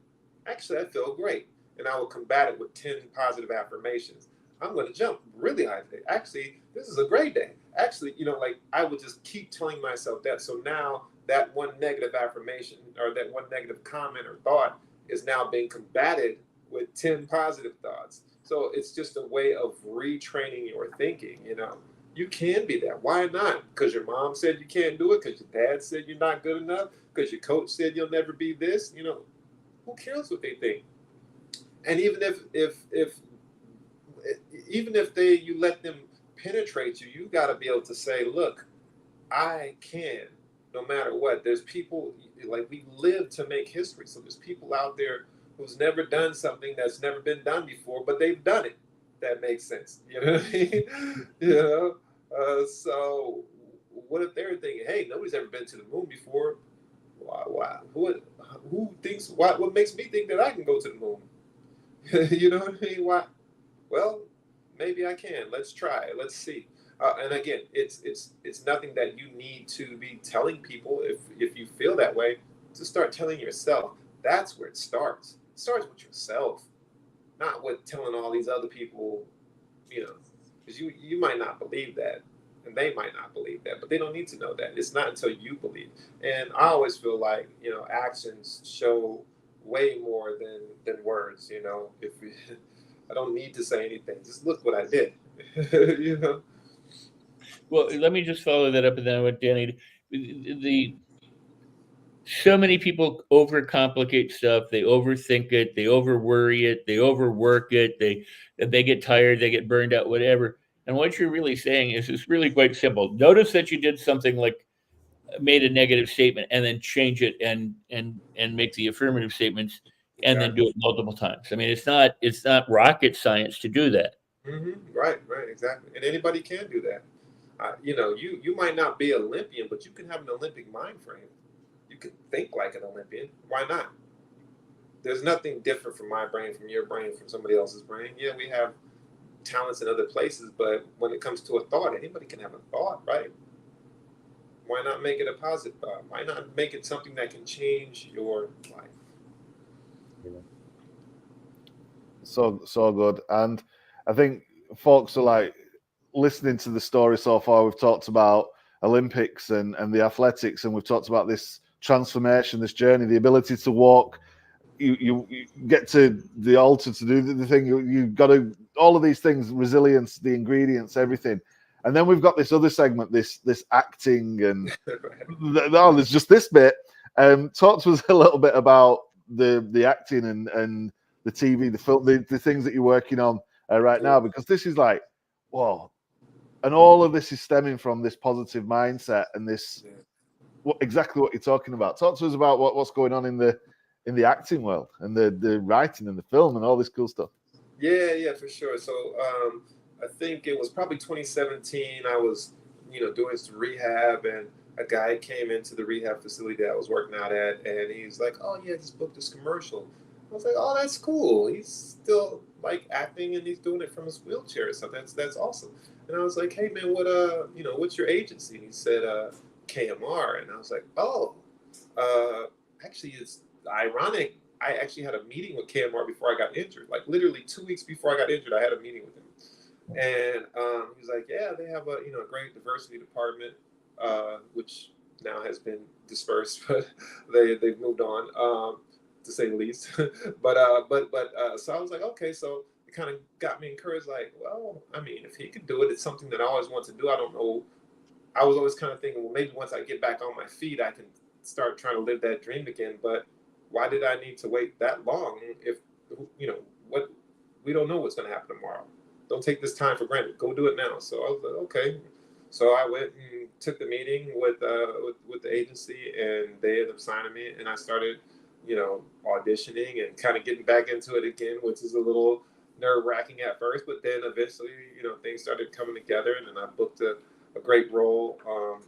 Actually, I feel great. And I will combat it with 10 positive affirmations. I'm going to jump really high today. Actually, this is a great day. Actually, like, I would just keep telling myself that. So now that one negative affirmation or that one negative comment or thought is now being combated with 10 positive thoughts. So it's just a way of retraining your thinking. You can be that. Why not? Because your mom said you can't do it, because your dad said you're not good enough, because your coach said you'll never be this. Who cares what they think? And even if you let them penetrate you, you got to be able to say, look, I can, no matter what. There's people, like, we live to make history. So there's people out there who's never done something that's never been done before, but they've done it. That makes sense. You know what I mean? So what if they're thinking, hey, nobody's ever been to the moon before? Why? Who thinks? What makes me think that I can go to the moon? You know what I mean? Why? Well, maybe I can. Let's try it. Let's see. And again, it's nothing that you need to be telling people. If you feel that way, just start telling yourself. That's where it starts. It starts with yourself, not with telling all these other people. Because you might not believe that, and they might not believe that, but they don't need to know that. It's not until you believe. And I always feel like, actions show way more than words. I don't need to say anything. Just look what I did. Well, let me just follow that up, and then with Danny. So many people overcomplicate stuff. They overthink it. They overworry it. They overwork it. They get tired. They get burned out. Whatever. And what you're really saying is it's really quite simple. Notice that you did something like made a negative statement, and then change it and make the affirmative statements, and then do it multiple times. I mean, it's not rocket science to do that. Mm-hmm. Right, exactly. And anybody can do that. You might not be Olympian, but you can have an Olympic mind frame. You can think like an Olympian. Why not? There's nothing different from my brain, from your brain, from somebody else's brain. Yeah, we have talents in other places, but when it comes to a thought, anybody can have a thought, right? Why not make it a positive thought? Why not make it something that can change your life? So good. And I think folks are like listening to the story so far. We've talked about Olympics and the athletics, and we've talked about this transformation, this journey, the ability to walk. You get to the altar to do the thing. You've got to, all of these things, resilience, the ingredients, everything. And then we've got this other segment, this acting, and there's just this bit. Talk to us a little bit about the acting and the TV, the film, the things that you're working on right now, because this is like, whoa. And all of this is stemming from this positive mindset and this exactly what you're talking about. Talk to us about what's going on in the acting world and the writing and the film and all this cool stuff. Yeah, for sure. So I think it was probably 2017. I was, doing some rehab, and a guy came into the rehab facility that I was working out at, and he's like, "Oh yeah, just booked this commercial." I was like, "Oh, that's cool. He's still like acting, and he's doing it from his wheelchair. So that's awesome." And I was like, "Hey man, what's your agency?" And he said, KMR. And I was like, "Oh, actually, it's ironic. I actually had a meeting with KMR before I got injured. Like literally 2 weeks before I got injured, I had a meeting with him." And he was like, "Yeah, they have a great diversity department, which now has been dispersed, but they've moved on, to say the least." but so I was like, okay, so it kind of got me encouraged. Like, well, I mean, if he could do it, it's something that I always want to do. I don't know. I was always kind of thinking, well, maybe once I get back on my feet, I can start trying to live that dream again. But why did I need to wait that long? If what, we don't know what's going to happen tomorrow. Don't take this time for granted. Go do it now. So I was like, okay. So I went and took the meeting with the agency, and they ended up signing me, and I started, auditioning and kind of getting back into it again, which is a little nerve wracking at first, but then eventually, things started coming together, and then I booked a great role on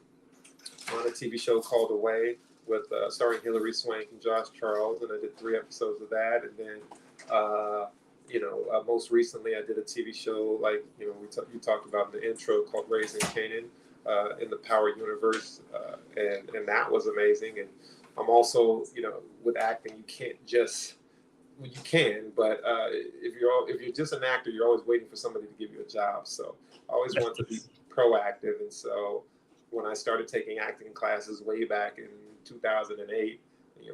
a TV show called Away with starring Hilary Swank and Josh Charles, and I did 3 episodes of that, and then. Most recently I did a TV show like you talked about in the intro called Raising Kanan in the Power universe, and that was amazing. And I'm also with acting you can't just you can, but if you're just an actor, you're always waiting for somebody to give you a job. So I always want to be proactive, and so when I started taking acting classes way back in 2008.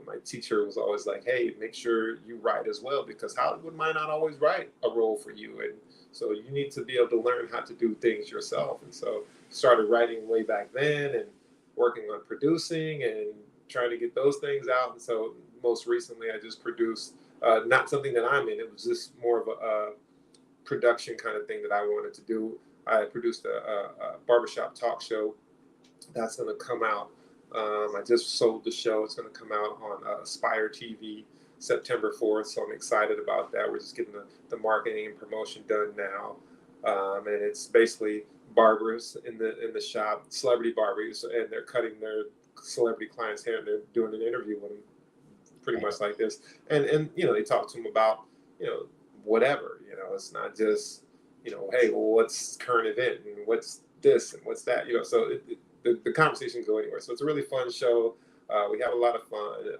My teacher was always like, hey, make sure you write as well, because Hollywood might not always write a role for you. And so you need to be able to learn how to do things yourself. And so started writing way back then and working on producing and trying to get those things out. And so most recently I just produced, not something that I'm in, it was just more of a production kind of thing that I wanted to do. I produced a barbershop talk show that's going to come out. I just sold the show. It's going to come out on Aspire TV September 4th, so I'm excited about that. We're just getting the marketing and promotion done now, and it's basically barbers in the shop, celebrity barbers, and they're cutting their celebrity clients' hair, and they're doing an interview with them, pretty much like this. And they talk to them about whatever. It's not just hey, well, what's current event and what's this and what's that. So the conversation can go anywhere. So it's a really fun show. We have a lot of fun.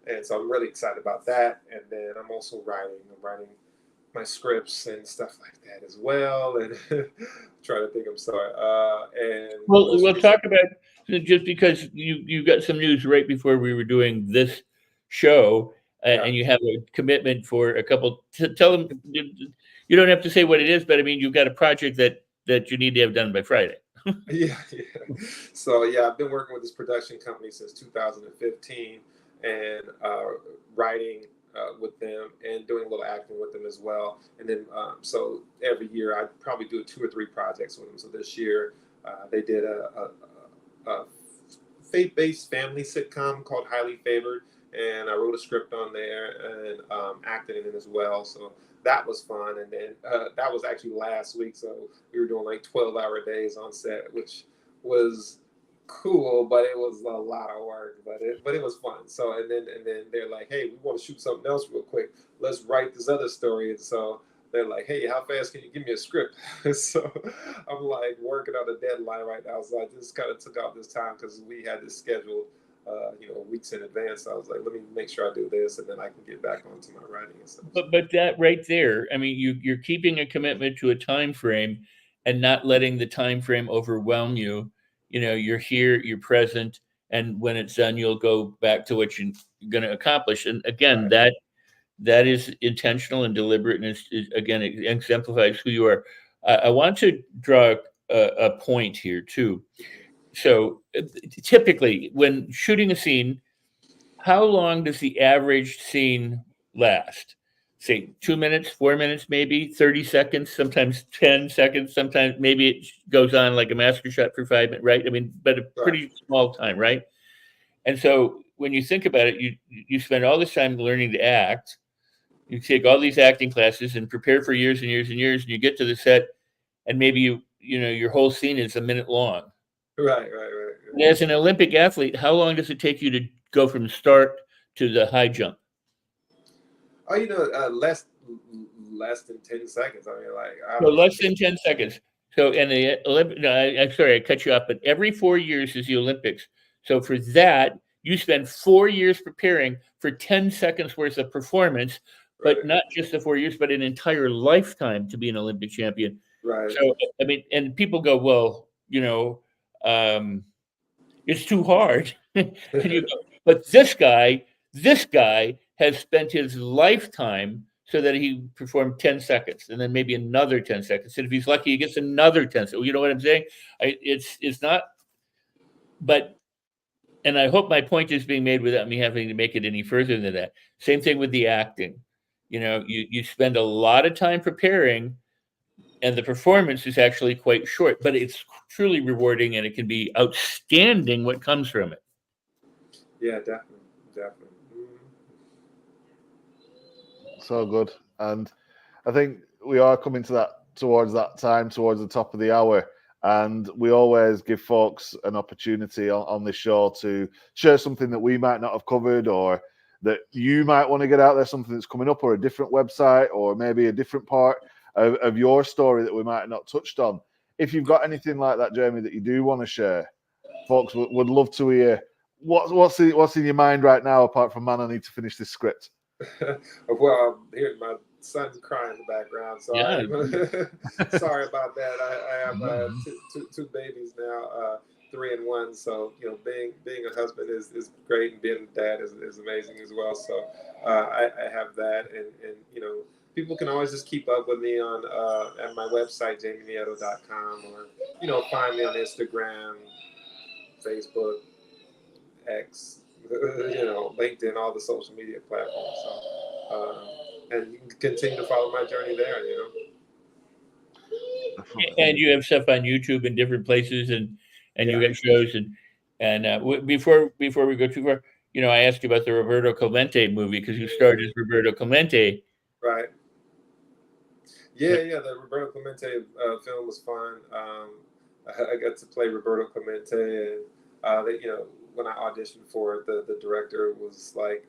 And so I'm really excited about that. And then I'm also writing my scripts and stuff like that as well. And trying to think, I'm sorry. We'll talk about, just because you got some news right before we were doing this show, and you have a commitment for a couple. Tell them, you don't have to say what it is, but I mean, you've got a project that you need to have done by Friday. Yeah. So I've been working with this production company since 2015, and writing with them and doing a little acting with them as well. And then so every year I probably do 2 or 3 projects with them. So this year they did a faith-based family sitcom called Highly Favored, and I wrote a script on there and acted in it as well. So that was fun. And then that was actually last week. So we were doing like 12-hour days on set, which was cool, but it was a lot of work, but it was fun. So, and then they're like, hey, we want to shoot something else real quick. Let's write this other story. And so they're like, hey, how fast can you give me a script? So I'm like working on a deadline right now. So I just kind of took out this time because we had this scheduled weeks in advance. So I was like, let me make sure I do this, and then I can get back onto my writing and stuff. But that right there, I mean, you're keeping a commitment to a time frame and not letting the time frame overwhelm you. You're here, you're present, and when it's done, you'll go back to what you're going to accomplish. And again, Right. that is intentional and deliberate, and it exemplifies who you are. I want to draw a point here too. So typically when shooting a scene, how long does the average scene last? Say 2 minutes, 4 minutes, maybe 30 seconds, sometimes 10 seconds, sometimes maybe it goes on like a master shot for 5 minutes, right? I mean, but a pretty small time, right? And so when you think about it, you spend all this time learning to act. You take all these acting classes and prepare for years and years and years, and you get to the set, and maybe your whole scene is a minute long. Right. And as an Olympic athlete, how long does it take you to go from start to the high jump? Oh, less than 10 seconds. I mean, So less than 10 seconds. So in the Olympic, no, I'm sorry, I cut you off, but every 4 years is the Olympics. So for that, you spend 4 years preparing for 10 seconds worth of performance, but not just the 4 years, but an entire lifetime to be an Olympic champion. Right. So, I mean, and people go, well, it's too hard. And you go, but this guy has spent his lifetime so that he performed 10 seconds and then maybe another 10 seconds. And if he's lucky, he gets another 10 seconds. You know what I'm saying? It's not, but, and I hope my point is being made without me having to make it any further than that. Same thing with the acting. You spend a lot of time preparing, the performance is actually quite short, but it's truly rewarding, and it can be outstanding what comes from it. Yeah, definitely. So good. And I think we are coming towards that time, towards the top of the hour. And we always give folks an opportunity on this show to share something that we might not have covered, or that you might want to get out there, something that's coming up, or a different website, or maybe a different part of your story that we might have not touched on. If you've got anything like that, Jamie, that you do want to share, folks would love to hear what's in your mind right now, apart from, man, I need to finish this script. Well, I'm hearing my son crying in the background, so Yeah. sorry about that. I have two babies now, 3 and 1. So being a husband is great, and being a dad is amazing as well. So I have that, and people can always just keep up with me on at my website jamienieto.com, or find me on Instagram, Facebook, X, LinkedIn, all the social media platforms. So, and you can continue to follow my journey there. And you have stuff on YouTube in different places, and Yeah. you got shows, and before we go too far, I asked you about the Roberto Clemente movie, because you starred as Roberto Clemente. Right. Yeah. The Roberto Clemente film was fun. I got to play Roberto Clemente, and when I auditioned for it, the director was like,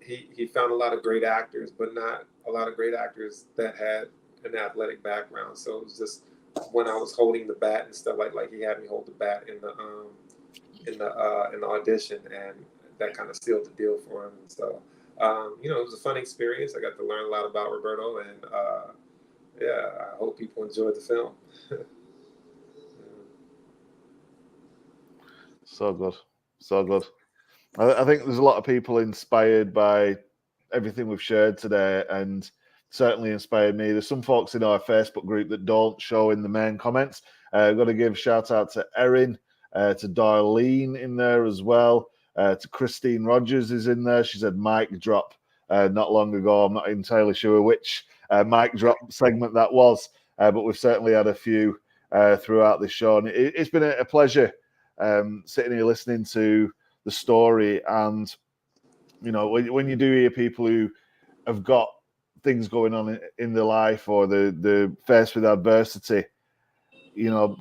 he found a lot of great actors, but not a lot of great actors that had an athletic background. So it was just when I was holding the bat and stuff, like he had me hold the bat in the audition, and that kind of sealed the deal for him. And so it was a fun experience. I got to learn a lot about Roberto, and I hope people enjoyed the film. So good. I think there's a lot of people inspired by everything we've shared today, and certainly inspired me. There's some folks in our Facebook group that don't show in the main comments. I've got to give a shout out to Erin, to Darlene in there as well, to Christine Rogers is in there. She said mic drop not long ago. I'm not entirely sure which mic drop segment that was, but we've certainly had a few throughout this show, and it's been a pleasure sitting here listening to the story. And when you do hear people who have got things going on in their life, or they're faced with adversity,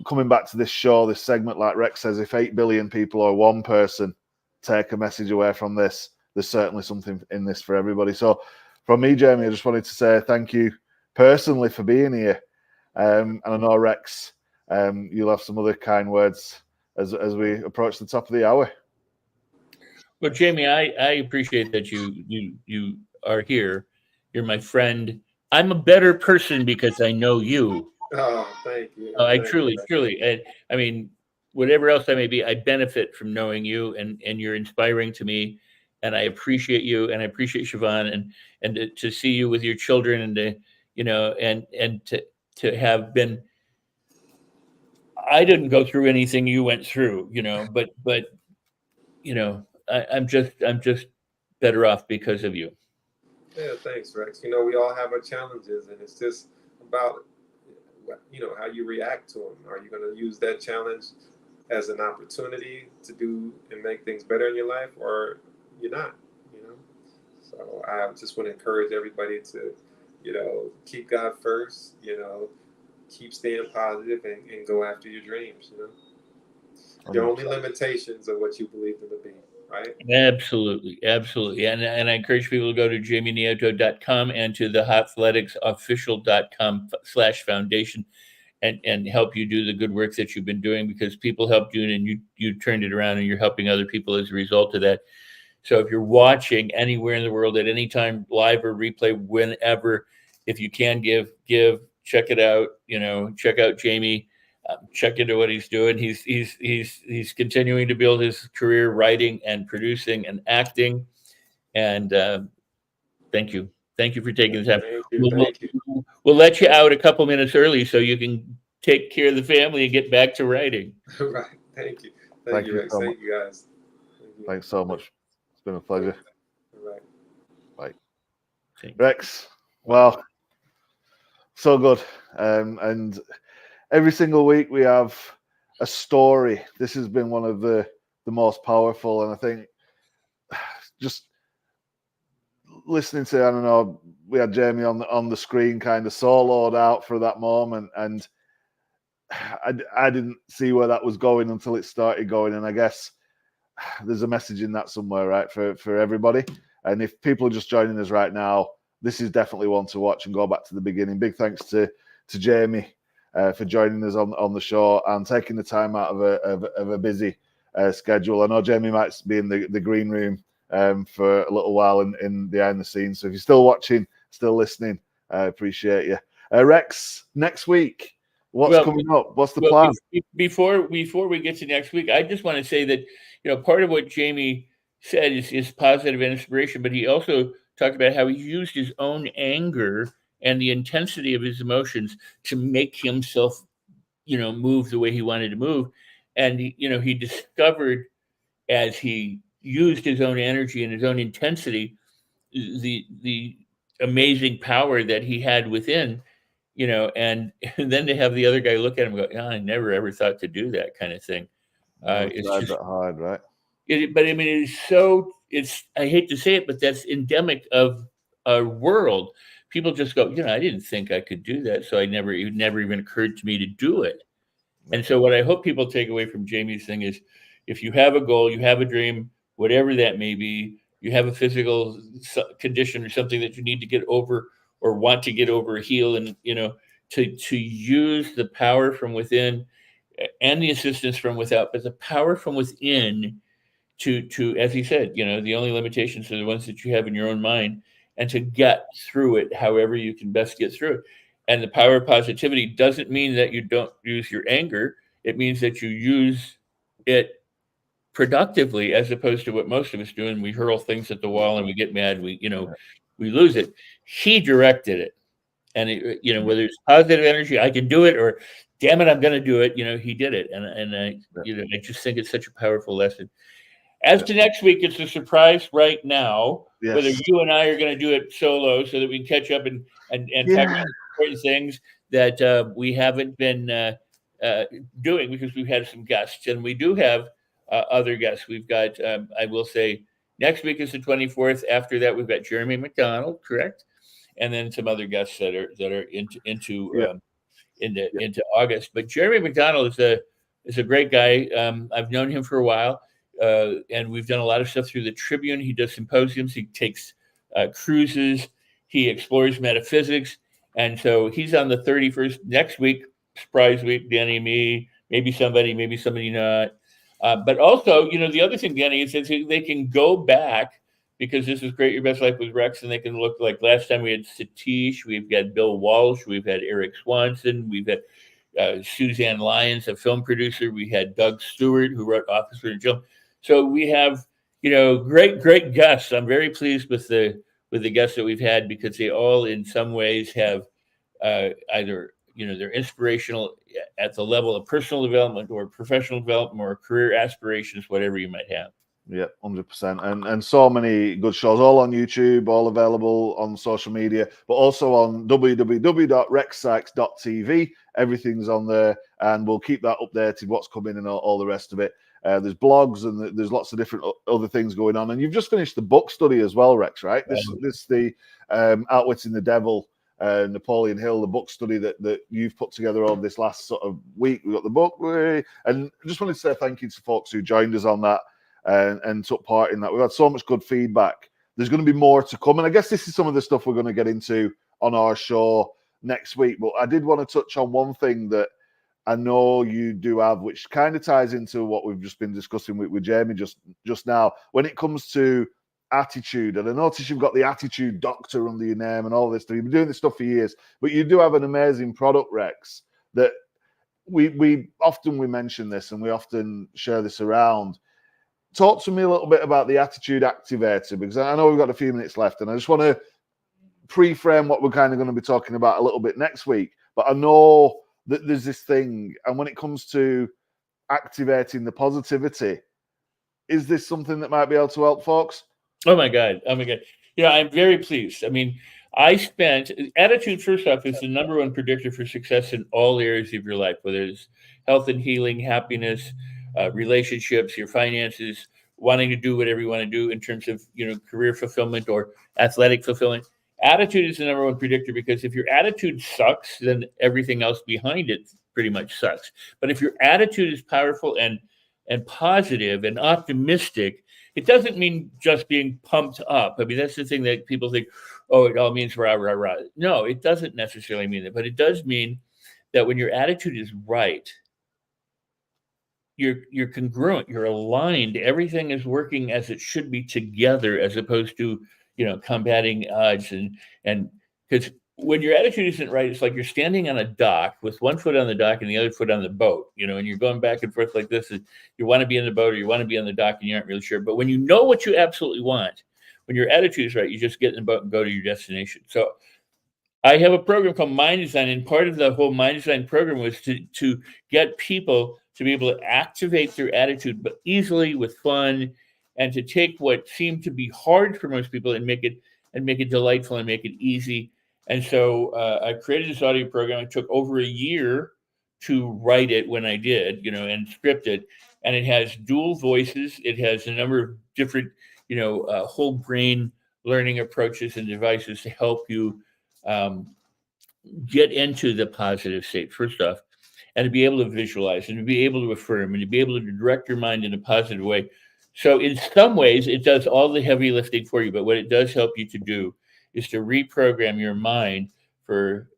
coming back to this show, this segment, like Rex says, if 8 billion people or one person take a message away from this, there's certainly something in this for everybody. So from me, Jamie, I just wanted to say thank you personally for being here, and I know, Rex, you'll have some other kind words as we approach the top of the hour. Well, Jamie, I appreciate that you are here. You're my friend. I'm a better person because I know you. Oh, thank you. I truly, and I mean, whatever else I may be, I benefit from knowing you, and you're inspiring to me, and I appreciate you, and I appreciate Siobhan, and to see you with your children, and to have been. I didn't go through anything you went through, but I'm just better off because of you. Yeah, thanks, Rex. We all have our challenges, and it's just about how you react to them. Are you going to use that challenge as an opportunity to do and make things better in your life, or you're not? So I just want to encourage everybody to keep God first, keep staying positive, and go after your dreams. Your only limitations are what you believe them to be, right? Absolutely. And I encourage people to go to jamienieto.com and to the athleticsofficial.com/foundation and help you do the good work that you've been doing, because people helped you, and you turned it around, and you're helping other people as a result of that. So if you're watching anywhere in the world at any time, live or replay, whenever, if you can give, check it out, check out Jamie. Check into what he's doing. He's continuing to build his career writing and producing and acting. And thank you for taking the time. Thank you. We'll let you out a couple minutes early so you can take care of the family and get back to writing. Right. Thank you. Thank you, Rex. So thank you, guys. Thanks so much. It's been a pleasure. All right. Bye. Rex, well, So good. And every single week we have a story. This has been one of the most powerful, and I think just listening to, I don't know, we had Jamie on the screen kind of soloed out for that moment, and I didn't see where that was going until it started going, and I guess there's a message in that somewhere, right, for everybody. And if people are just joining us right now, this is definitely one to watch and go back to the beginning. Big thanks to Jamie for joining us on the show and taking the time out of a busy schedule. I know Jamie might be in the green room for a little while in behind the scenes. So if you're still watching, still listening, I appreciate you. Rex, next week, what's coming up? What's the plan? Before we get to next week, I just want to say that, part of what Jamie said is positive inspiration, but he also talked about how he used his own anger and the intensity of his emotions to make himself, move the way he wanted to move. And, he discovered, as he used his own energy and his own intensity, the amazing power that he had within, and then to have the other guy look at him and go, I never ever thought to do that kind of thing. It's just that hard, right? But I mean, I hate to say it, but that's endemic of our world. People just go, I didn't think I could do that. So it never even occurred to me to do it. And so what I hope people take away from Jamie's thing is, if you have a goal, you have a dream, whatever that may be, you have a physical condition or something that you need to get over or want to get over, heal, and, to use the power from within and the assistance from without, but the power from within to, as he said, the only limitations are the ones that you have in your own mind, and to get through it however you can best get through it. And the power of positivity doesn't mean that you don't use your anger. It means that you use it productively, as opposed to what most of us do. And we hurl things at the wall and we get mad. We lose it. He directed it. And, whether it's positive energy, I can do it, or damn it, I'm going to do it. He did it. And I just think it's such a powerful lesson. As to next week, it's a surprise right now, whether you and I are going to do it solo so that we can catch up and talk about important things that we haven't been doing, because we've had some guests, and we do have other guests. We've got, I will say, next week is the 24th. After that, we've got Jeremy McDonald, correct? And then some other guests that are into August. But Jeremy McDonald is a great guy. I've known him for a while. And we've done a lot of stuff through the Tribune. He does symposiums. He takes cruises. He explores metaphysics. And so he's on the 31st next week, surprise week, Danny, me, maybe somebody not. But also, the other thing, Danny, is that they can go back, because this is Create Your Best Life with Rex, and they can look like last time we had Satish, we've got Bill Walsh, we've had Eric Swanson, we've had Suzanne Lyons, a film producer. We had Doug Stewart, who wrote Officer and Jill. So we have, great guests. I'm very pleased with the guests that we've had, because they all, in some ways, have either, they're inspirational at the level of personal development or professional development or career aspirations, whatever you might have. Yeah, 100%. And so many good shows, all on YouTube, all available on social media, but also on www.rexsykes.tv. Everything's on there, and we'll keep that updated, what's coming and all the rest of it. There's blogs and there's lots of different other things going on. And you've just finished the book study as well, Rex, right? This the Outwitting the Devil, Napoleon Hill, the book study that you've put together over this last sort of week. We've got the book. And I just wanted to say thank you to folks who joined us on that and took part in that. We've had so much good feedback. There's going to be more to come. And I guess this is some of the stuff we're going to get into on our show next week. But I did want to touch on one thing that I know you do have, which kind of ties into what we've just been discussing with Jamie just now. When it comes to attitude, and I notice you've got the Attitude Doctor under your name and all this stuff. You've been doing this stuff for years, but you do have an amazing product, Rex, that we often mention this and we often share this around. Talk to me a little bit about the Attitude Activator, because I know we've got a few minutes left, and I just want to pre-frame what we're kind of going to be talking about a little bit next week. But I know that there's this thing, and when it comes to activating the positivity, is this something that might be able to help folks? Oh my God. I'm very pleased. I mean, Attitude, first off, is the number one predictor for success in all areas of your life, whether it's health and healing, happiness, relationships, your finances, wanting to do whatever you want to do in terms of, career fulfillment or athletic fulfillment. Attitude is the number one predictor, because if your attitude sucks, then everything else behind it pretty much sucks. But if your attitude is powerful and positive and optimistic, it doesn't mean just being pumped up. I mean, that's the thing that people think, oh, it all means rah, rah, rah. No, it doesn't necessarily mean that, but it does mean that when your attitude is right, you're congruent, you're aligned, everything is working as it should be together, as opposed to, combating odds. And because when your attitude isn't right, it's like you're standing on a dock with one foot on the dock and the other foot on the boat, and you're going back and forth like this. And you want to be in the boat or you want to be on the dock and you aren't really sure. But when you know what you absolutely want, when your attitude is right, you just get in the boat and go to your destination. So I have a program called Mind Design, and part of the whole Mind Design program was to get people to be able to activate their attitude, but easily, with fun, and to take what seemed to be hard for most people and make it delightful and make it easy. And so I created this audio program. It took over a year to write it when I did, and script it. And it has dual voices. It has a number of different, whole brain learning approaches and devices to help you get into the positive state, first off, and to be able to visualize and to be able to affirm and to be able to direct your mind in a positive way. So in some ways, it does all the heavy lifting for you. But what it does help you to do is to reprogram your mind for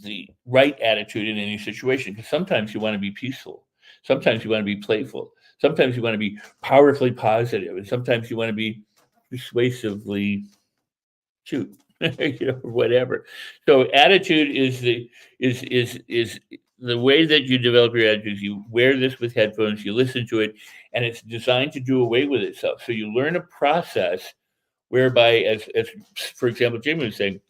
the right attitude in any situation. Because sometimes you want to be peaceful. Sometimes you want to be playful. Sometimes you want to be powerfully positive. And sometimes you want to be persuasively cute, whatever. So attitude is the way that you develop your attitude. You wear this with headphones, you listen to it, and it's designed to do away with itself. So you learn a process whereby, as for example, Jimmy was saying,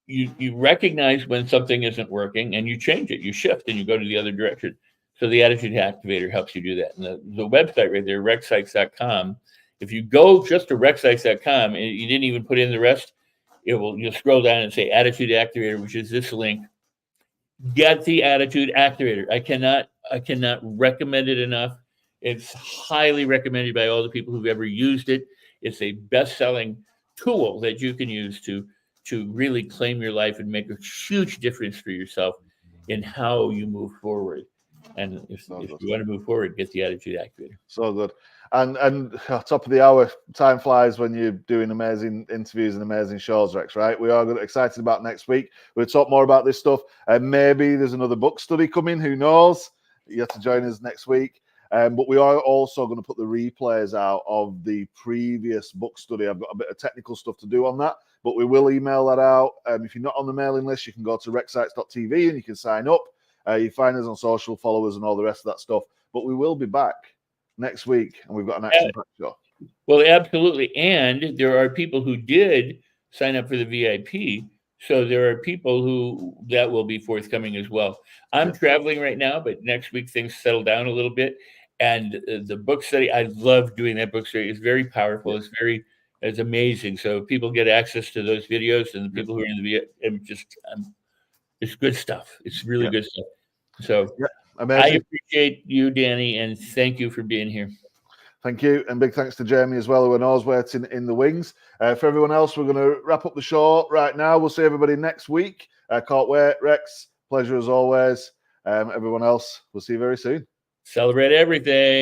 you recognize when something isn't working and you change it, you shift and you go to the other direction. So the Attitude Activator helps you do that. And the website right there, rexsikes.com, if you go just to rexsikes.com and you didn't even put in the rest, you'll scroll down and say Attitude Activator, which is this link. Get the Attitude Activator. I cannot recommend it enough. It's highly recommended by all the people who've ever used it. It's a best-selling tool that you can use to really claim your life and make a huge difference for yourself in how you move forward. And if you want to move forward, get the Attitude Activator. So good. And top of the hour, time flies when you're doing amazing interviews and amazing shows, Rex, right? We are excited about next week. We'll talk more about this stuff. And maybe there's another book study coming. Who knows? You have to join us next week. But we are also going to put the replays out of the previous book study. I've got a bit of technical stuff to do on that, but we will email that out. If you're not on the mailing list, you can go to rexsikes.tv and you can sign up. You find us on social, followers, and all the rest of that stuff. But we will be back next week, and we've got an action-packed show. Well, absolutely. And there are people who did sign up for the VIP. So there are people that will be forthcoming as well. I'm traveling right now, but next week things settle down a little bit. And the book study, I love doing that book study. It's very powerful. It's amazing. So people get access to those videos, and the people who are in the video, it's good stuff. It's really good stuff. So I appreciate you, Danny, and thank you for being here. Thank you. And big thanks to Jamie as well, who knows what's in the wings. For everyone else, we're going to wrap up the show right now. We'll see everybody next week. Can't wait. Rex, pleasure as always. Everyone else, we'll see you very soon. Celebrate everything.